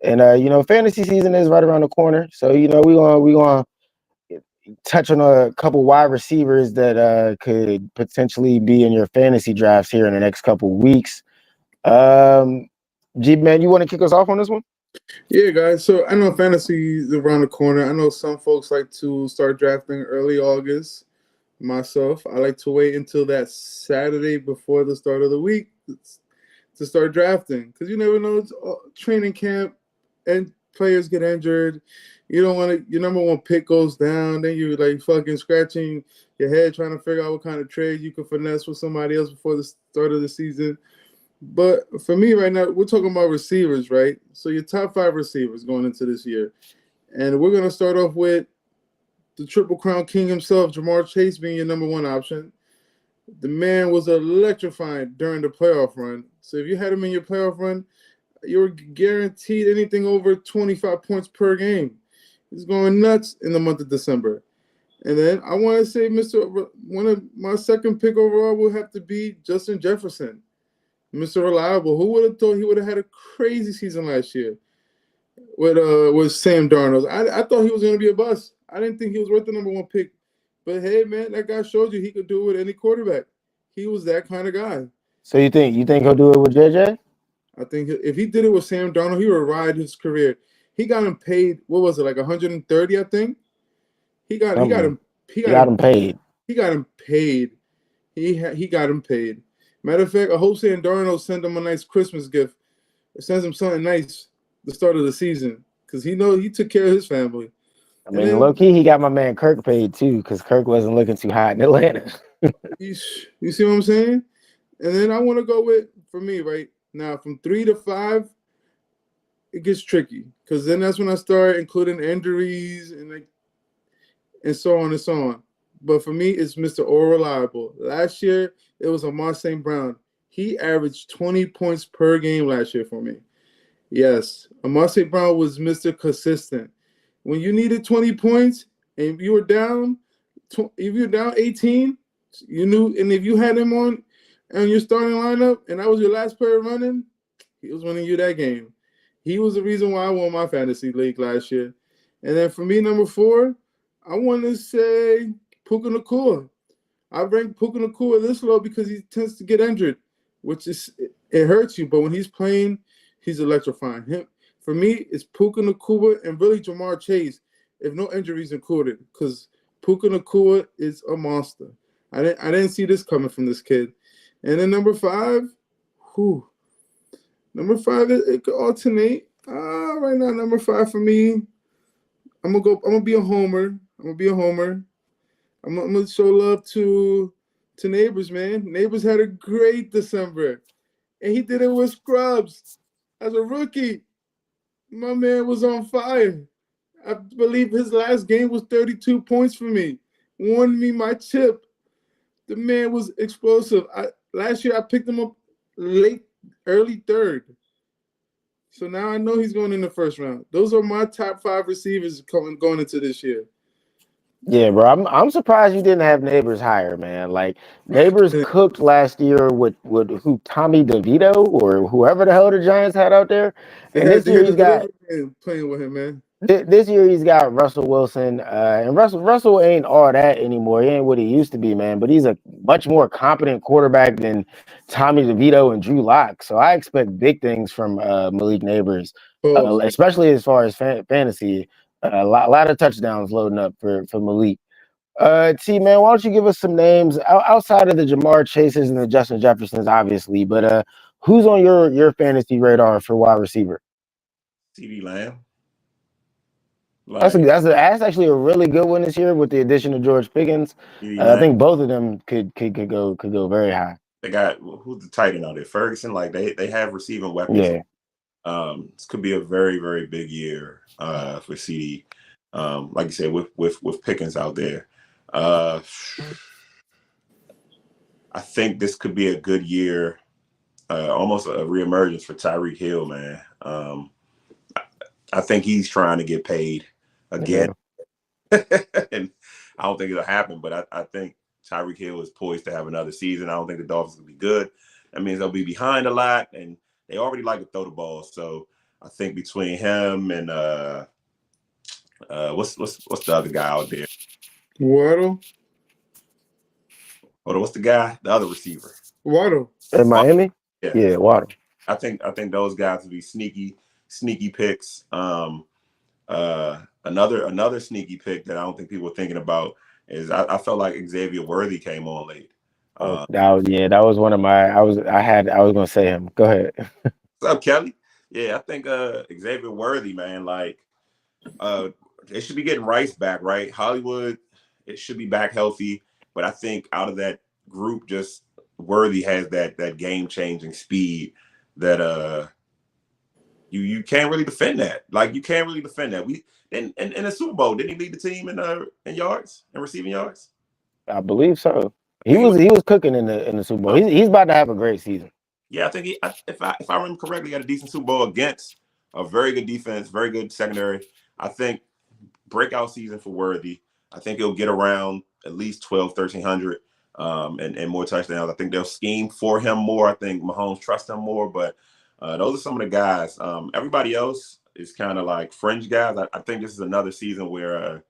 and fantasy season is right around the corner, so we gonna touch on a couple wide receivers that could potentially be in your fantasy drafts here in the next couple weeks. G man, you want to kick us off on this one? Yeah, guys. So I know fantasy is around the corner. I know some folks like to start drafting early August. Myself, I like to wait until that Saturday before the start of the week to start drafting because you never know. It's training camp and players get injured. You don't want to. Your number one pick goes down. Then you're like fucking scratching your head trying to figure out what kind of trade you can finesse with somebody else before the start of the season. But for me right now, we're talking about receivers, right? So your top 5 receivers going into this year, and we're gonna start off with the Triple Crown King himself, Jamar Chase, being your number one option. The man was electrifying during the playoff run. So if you had him in your playoff run, you were guaranteed anything over 25 points per game. He's going nuts in the month of December. And then I want to say, one of my second pick overall will have to be Justin Jefferson, Mr. Reliable. Who would have thought he would have had a crazy season last year with Sam Darnold? I thought he was going to be a bust. I didn't think he was worth the number one pick. But hey, man, that guy showed you he could do it with any quarterback. He was that kind of guy. So you think he'll do it with JJ? I think if he did it with Sam Darnold, he would ride his career. He got him paid. What was it, like 130? I think he got him. He got him paid. He got him paid. He got him paid. Matter of fact, I hope Sam Darnold sent him a nice Christmas gift. It sends him something nice the start of the season because he took care of his family. I mean, low key, he got my man Kirk paid too because Kirk wasn't looking too hot in Atlanta. You see what I'm saying? And then I want to go with, for me, right now, from 3 to 5, it gets tricky because then that's when I start including injuries and so on and so on. But for me, it's Mr. All Reliable. Last year, it was Amar St. Brown. He averaged 20 points per game last year for me. Yes, Amar St. Brown was Mr. Consistent. When you needed 20 points and you were down, if you're down 18, you knew, and if you had him on your starting lineup and that was your last player running, he was winning you that game. He was the reason why I won my fantasy league last year. And then for me, number 4, I want to say Puka Nacua. I rank Puka Nacua this low because he tends to get injured, which it hurts you. But when he's playing, he's electrifying. For me, it's Puka Nacua and really Jamar Chase, if no injuries included, because Puka Nacua is a monster. I didn't see this coming from this kid. And then number 5, number 5 it could alternate. Right now, number 5 for me, I'm gonna be a homer. I'm gonna show love to Neighbors, man. Neighbors had a great December, and he did it with scrubs as a rookie. My man was on fire. I believe his last game was 32 points for me. Won me my chip. The man was explosive. Last year I picked him up early 3rd. So now I know he's going in the first round. Those are my top 5 receivers going into this year. Yeah, bro. I'm surprised you didn't have Neighbors higher, man. Like Neighbors cooked last year with who Tommy DeVito or whoever the hell the Giants had out there. And this year he's got playing with him, man. This year he's got Russell Wilson, and Russell ain't all that anymore. He ain't what he used to be, man. But he's a much more competent quarterback than Tommy DeVito and Drew Lock. So I expect big things from Malik Neighbors, especially as far as fantasy. A lot of touchdowns loading up for Malik. T man, why don't you give us some names outside of the Jamar Chases and the Justin Jeffersons, obviously, but who's on your fantasy radar for wide receiver? CeeDee Lamb. That's actually a really good one this year with the addition of George Pickens. I think both of them could go very high. They got who's the tight end out there? Ferguson. Like they have receiving weapons. Yeah. This could be a very, very big year for CD. Like you said, with Pickens out there. I think this could be a good year, almost a reemergence for Tyreek Hill, man. I think he's trying to get paid again. And I don't think it'll happen, but I think Tyreek Hill is poised to have another season. I don't think the Dolphins will be good. That means they'll be behind a lot, and they already like to throw the ball. So I think between him and what's the other guy out there? Waddle. Hold on, what's the guy? The other receiver. Waddle. In Miami? Yeah, Waddle. I think those guys will be sneaky sneaky picks. Another sneaky pick that I don't think people were thinking about is I felt like Xavier Worthy came on late. That was one of my. I was gonna say him. Go ahead. What's up, Kelly? Yeah, I think Xavier Worthy, man, like they should be getting Rice back, right? Hollywood, it should be back healthy, but I think out of that group, just Worthy has that game changing speed that you can't really defend that. Like you can't really defend that. We in the Super Bowl, didn't he lead the team in yards and receiving yards? I believe so. I think He was cooking in the Super Bowl. He's about to have a great season. Yeah, I think if I remember correctly, he had a decent Super Bowl against a very good defense, very good secondary. I think breakout season for Worthy. I think he'll get around at least 1,300 and more touchdowns. I think they'll scheme for him more. I think Mahomes trusts him more, but those are some of the guys. Everybody else is kind of like fringe guys. I think this is another season where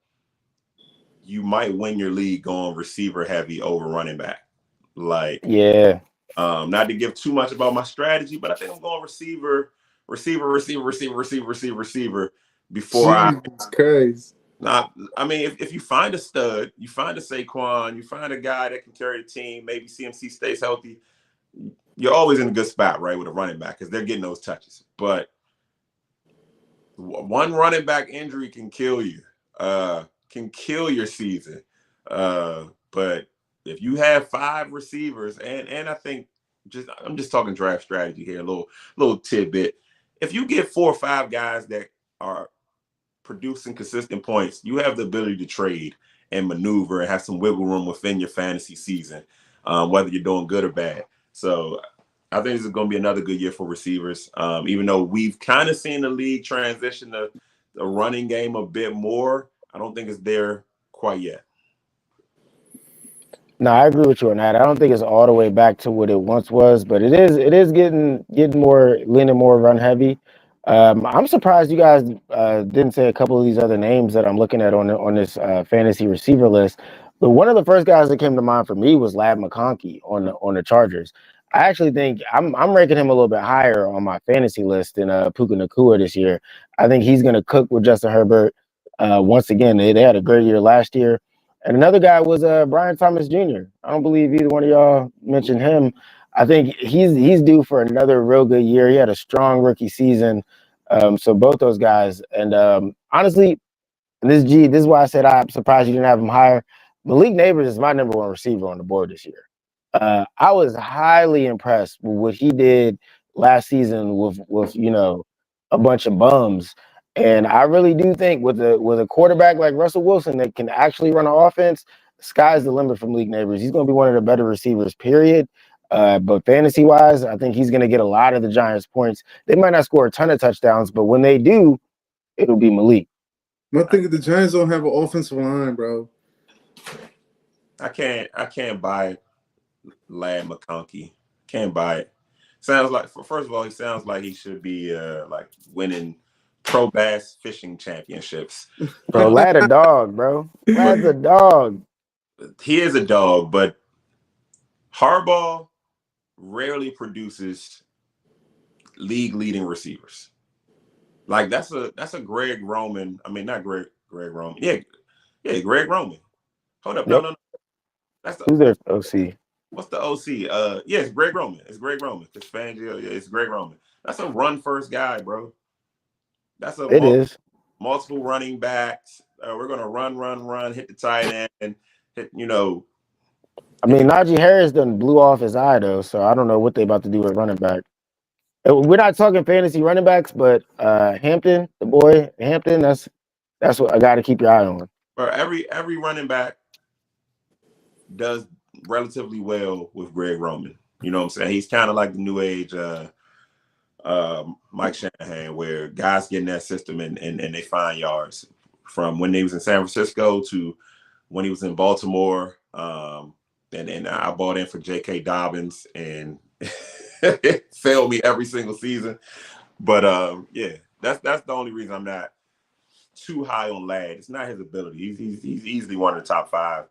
you might win your league going receiver heavy over running back. Like, yeah. Not to give too much about my strategy, but I think I'm going receiver before Jesus Christ. I mean, if you find a stud, you find a Saquon, you find a guy that can carry the team, maybe CMC stays healthy, you're always in a good spot, right, with a running back because they're getting those touches. But one running back injury can kill you, can kill your season. But if you have 5 receivers, and I think I'm just talking draft strategy here, a little tidbit. If you get 4 or 5 guys that are producing consistent points, you have the ability to trade and maneuver and have some wiggle room within your fantasy season, whether you're doing good or bad. So I think this is going to be another good year for receivers, even though we've kind of seen the league transition to the running game a bit more. I don't think it's there quite yet. No, I agree with you on that. I don't think it's all the way back to what it once was, but it is getting more leaning more run heavy. I'm surprised you guys didn't say a couple of these other names that I'm looking at on this fantasy receiver list. But one of the first guys that came to mind for me was Lad McConkey on the Chargers. I actually think I'm ranking him a little bit higher on my fantasy list than Puka Nacua this year. I think he's going to cook with Justin Herbert. Once again, they had a great year last year. And another guy was Brian Thomas Jr. I don't believe either one of y'all mentioned him. I think he's due for another real good year. He had a strong rookie season. So both those guys. And honestly, this is why I said I'm surprised you didn't have him higher. Malik Neighbors is my number 1 receiver on the board this year. I was highly impressed with what he did last season with a bunch of bums. And I really do think with a quarterback like Russell Wilson that can actually run an offense, sky's the limit for Malik Neighbors. He's going to be one of the better receivers, period. But fantasy-wise, I think he's going to get a lot of the Giants' points. They might not score a ton of touchdowns, but when they do, it'll be Malik. My thing is the Giants don't have an offensive line, bro. I can't buy Lad McConkey. Can't buy it. Sounds like, first of all, he sounds like he should be like winning pro bass fishing championships. Bro, Lad a dog, bro. Lad's a dog. He is a dog, but Harbaugh rarely produces league-leading receivers. Like that's a Greg Roman. I mean, not Greg Roman. Yeah, Greg Roman. Hold up, no. That's who's their OC? What's the OC? Yeah, it's Greg Roman. It's Greg Roman. It's Fangio. Yeah, it's Greg Roman. That's a run-first guy, bro. That's multiple running backs. We're gonna run, hit the tight end, hit. I mean, Najee Harris done blew off his eye though, so I don't know what they about to do with running back. We're not talking fantasy running backs, but Hampton, the boy Hampton, that's what I got to keep your eye on. Bro, every running back does relatively well with Greg Roman. You know what I'm saying? He's kind of like the new age Mike Shanahan, where guys get in that system and they find yards. From when he was in San Francisco to when he was in Baltimore. And I bought in for J.K. Dobbins, and it failed me every single season. But yeah, that's the only reason I'm not too high on Lad. It's not his ability. He's easily one of the top 5,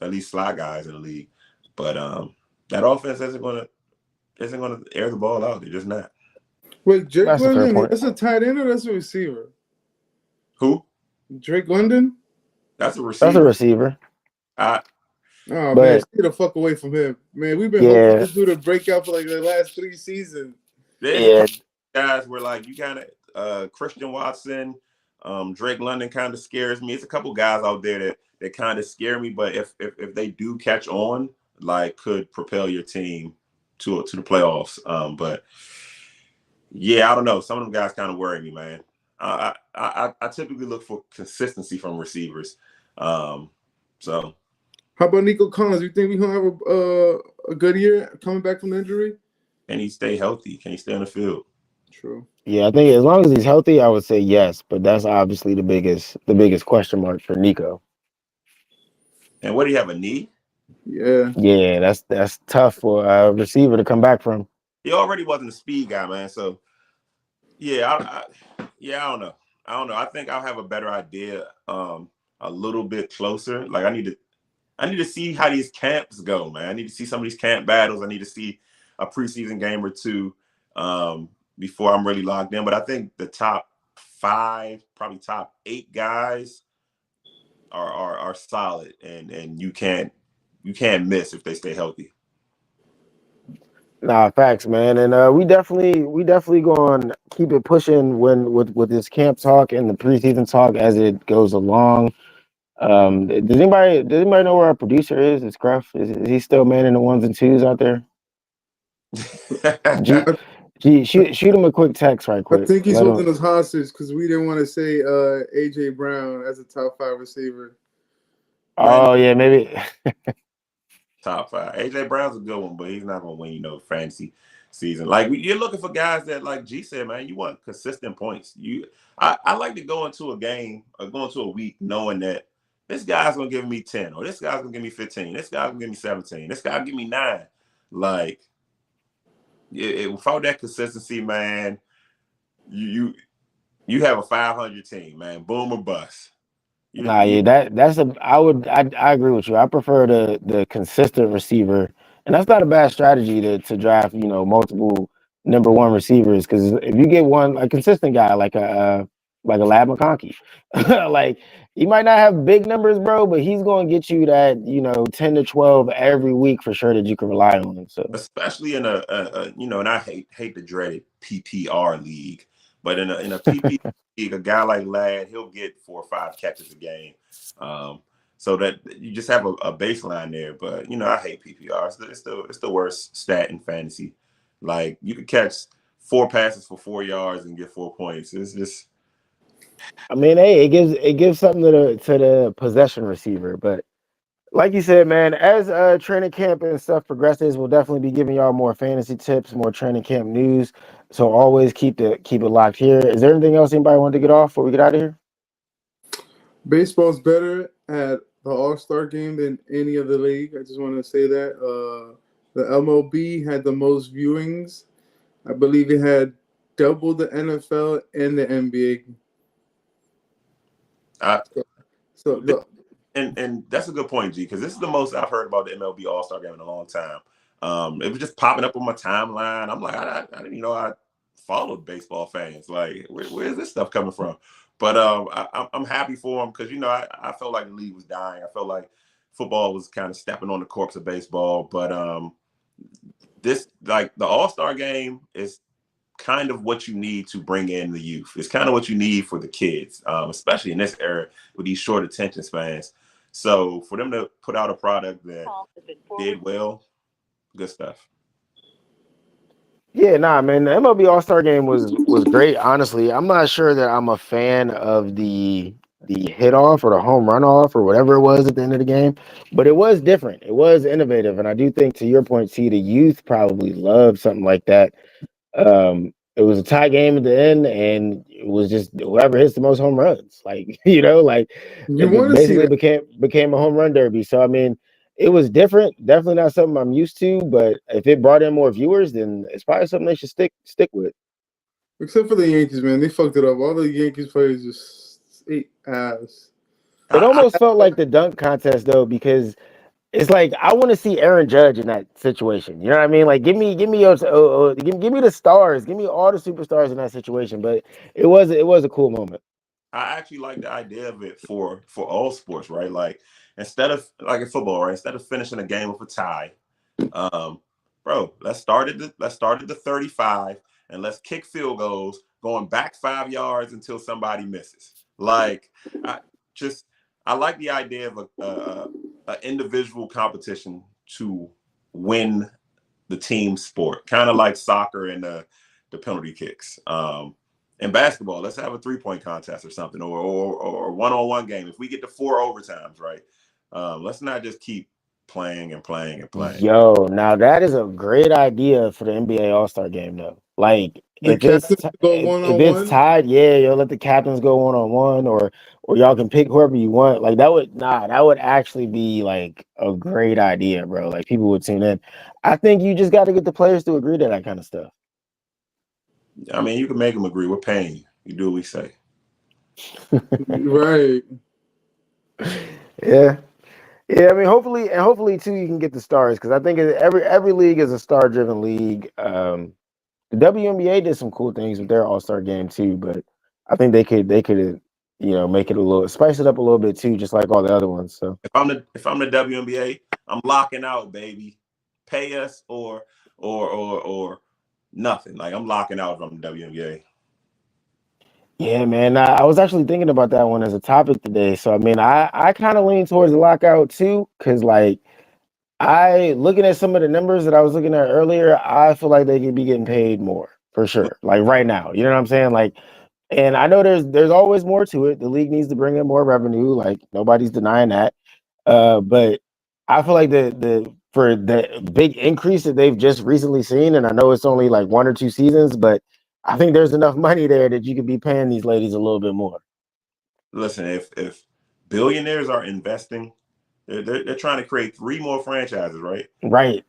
at least slot guys in the league. But that offense isn't gonna air the ball out. They're just not. Wait, Drake That's a fair London, point. that's a tight end or that's a receiver? Who? Drake London? That's a That's a receiver. receiver. I Oh man, But stay the fuck away from him. Man, we've been hoping yeah, this dude to break out for like the last 3 seasons. there's a yeah. couple guys where like you kind of Christian Watson, Drake London kind of scares me. It's a couple guys out there that kind of scare me, but if they do catch on, like could propel your team to the playoffs. But yeah, I don't know. Some of them guys kind of worry me, man. I typically look for consistency from receivers. So How about Nico Collins? You think we gonna have a good year coming back from the injury? can he stay healthy? Can he stay on the field? True. Yeah, I think as long as he's healthy, I would say yes. But that's obviously the biggest question mark for Nico. And what do you have, a knee? Yeah. Yeah, that's tough for a receiver to come back from. He already wasn't a speed guy, man. So yeah, yeah, I don't know. I don't know. I think I'll have a better idea a little bit closer. Like I need to see how these camps go, man. I need to see some of these camp battles. I need to see a preseason game or two before I'm really locked in. But I think the top 5, probably top 8 guys are solid, and you can't miss if they stay healthy. Nah, facts, man, and we definitely going to keep it pushing when with this camp talk and the preseason talk as it goes along. Does anybody know where our producer is? Is Gruff? Is he still manning the ones and twos out there? G, I, shoot him a quick text right I quick. think he's Let him. holding us hostage because we didn't want to say AJ Brown as a top 5 receiver. Man, Oh yeah, maybe. top 5. AJ Brown's a good one, but he's not gonna win, fantasy season. Like you're looking for guys that, like G said, man, you want consistent points. I like to go into a game or go into a week knowing that this guy's gonna give me 10, or this guy's gonna give me 15, this guy's gonna give me 17, this guy give me 9. Like without that consistency, man, you have a 500 team, man. Boom or bust. Nah, You yeah, that's a. I agree with you. I prefer the consistent receiver, and that's not a bad strategy to draft. Multiple number one receivers because if you get one a consistent guy like a Lab McConkey, like he might not have big numbers, bro, but he's going to get you that 10 to 12 every week for sure that you can rely on. So especially in and I hate the dreaded PPR league, but in a PP league, a guy like Ladd, he'll get 4 or 5 catches a game, so that you just have a baseline there. But I hate PPR. It's the worst stat in fantasy. Like you could catch 4 passes for 4 yards and get 4 points. It's just I mean, hey, it gives something to the possession receiver, but like you said, man, as training camp and stuff progresses, we'll definitely be giving y'all more fantasy tips, more training camp news. So always keep it locked here. Is there anything else anybody want to get off before we get out of here? Baseball's better at the All-Star game than any other league. I just want to say that. The MLB had the most viewings. I believe it had double the NFL and the NBA. I, So and that's a good point, G, because this is the most I've heard about the MLB All-Star Game in a long time. It was just popping up on my timeline. I'm like, I didn't even know I followed baseball fans. Like, where's this stuff coming from? But I'm happy for them because I felt like the league was dying. I felt like football was kind of stepping on the corpse of baseball. But this, like, the All-Star Game is kind of what you need to bring in the youth. It's kind of what you need for the kids, especially in this era with these short attention spans. So for them to put out a product that did well, good stuff. Yeah, nah, man. The MLB All Star Game was great. Honestly, I'm not sure that I'm a fan of the hit off or the home run off or whatever it was at the end of the game, but it was different. It was innovative, and I do think, to your point, see, the youth probably loved something like that. It was a tie game at the end, and it was just whoever hits the most home runs. Like like you it want to see basically that. became a home run derby. So I mean, it was different. Definitely not something I'm used to. But if it brought in more viewers, then it's probably something they should stick with. Except for the Yankees, man. They fucked it up. All the Yankees players just ate ass. It I, almost felt like the dunk contest though, because it's like I want to see Aaron Judge in that situation. You know what I mean? Like, give me your, give me the stars, give me all the superstars in that situation. But it was a cool moment. I actually like the idea of it for all sports, right? Like instead of like in football, right? Instead of finishing a game with a tie, um, bro, let's start at the 35 and let's kick field goals going back 5 yards until somebody misses. Like I just I like the idea of a individual competition to win the team sport, kind of like soccer and the penalty kicks. In basketball, let's have a 3-point contest or something, or one-on-one game. If we get to 4 overtimes, right? Let's not just keep playing and playing and playing. Yo, now that is a great idea for the NBA All-Star game, though. Like, The captains go one if on it's one. tied, yeah, yo, let the captains go one on one, or y'all can pick whoever you want. Like that would actually be like a great idea, bro. Like people would tune in. I think you just got to get the players to agree to that kind of stuff. I mean, you can make them agree. We're paying you. You do what we say. Right. Yeah. Yeah, I mean, hopefully too, you can get the stars because I think every league is a star-driven league. The WNBA did some cool things with their All-Star game too, but I think they could make it a little spice it up a little bit too, just like all the other ones. So If I'm the WNBA, I'm locking out, baby. Pay us or nothing. Like I'm locking out if I'm the WNBA. yeah, man, I was actually thinking about that one as a topic today. So I mean, I kind of lean towards the lockout too, because like I looking at some of the numbers that I was looking at earlier, I feel like they could be getting paid more for sure. Like right now, you know what I'm saying? Like, and I know there's always more to it. The league needs to bring in more revenue. Like nobody's denying that. But I feel like the for the big increase that they've just recently seen, and I know it's only like 1 or 2 seasons, but I think there's enough money there that you could be paying these ladies a little bit more. Listen, if billionaires are investing, they're trying to create 3 more franchises, right? Right.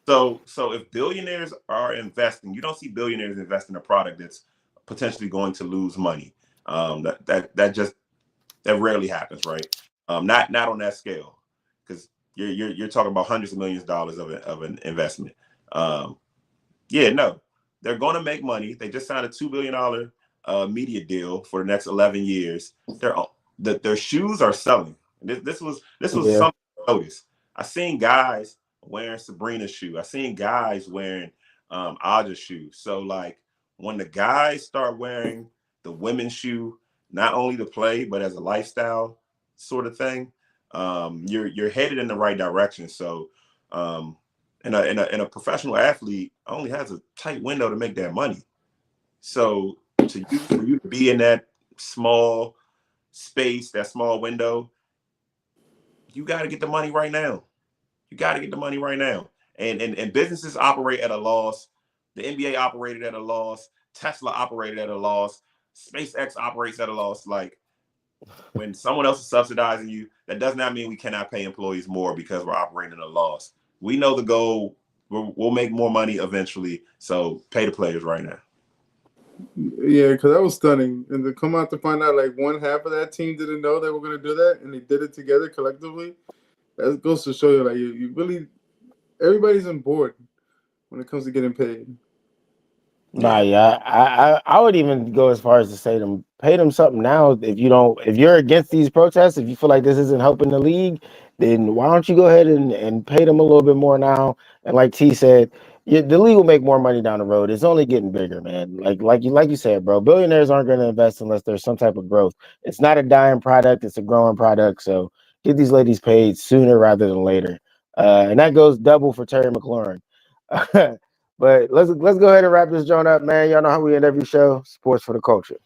So if billionaires are investing, you don't see billionaires invest in a product that's potentially going to lose money. That rarely happens, right? Not on that scale, because you're talking about hundreds of millions of dollars of an investment. Um, yeah, no, they're going to make money. They just signed a $2 billion media deal for the next 11 years. Their shoes are selling. This was Yeah. something I noticed. I seen guys wearing Sabrina's shoe. I seen guys wearing Aja's shoe. So like when the guys start wearing the women's shoe, not only to play but as a lifestyle sort of thing, you're headed in the right direction. So and a professional athlete only has a tight window to make that money. So for you to be in that small space, that small window, you got to get the money right now. You got to get the money right now. And businesses operate at a loss. The NBA operated at a loss. Tesla operated at a loss. SpaceX operates at a loss. Like when someone else is subsidizing you, that does not mean we cannot pay employees more because we're operating at a loss. We know the goal. We'll make more money eventually. So pay the players right now. Yeah, because that was stunning. And to come out to find out like one half of that team didn't know they were going to do that, and they did it together collectively, that goes to show you like you really, everybody's on board when it comes to getting paid. Nah, Yeah. yeah, I would even go as far as to say them pay them something now. If you're against these protests, if you feel like this isn't helping the league, then why don't you go ahead and pay them a little bit more now? And like T said, the league will make more money down the road. It's only getting bigger, man. Like you said, bro. Billionaires aren't going to invest unless there's some type of growth. It's not a dying product; it's a growing product. So get these ladies paid sooner rather than later. And that goes double for Terry McLaurin. But let's go ahead and wrap this joint up, man. Y'all know how we end every show. Sports for the culture.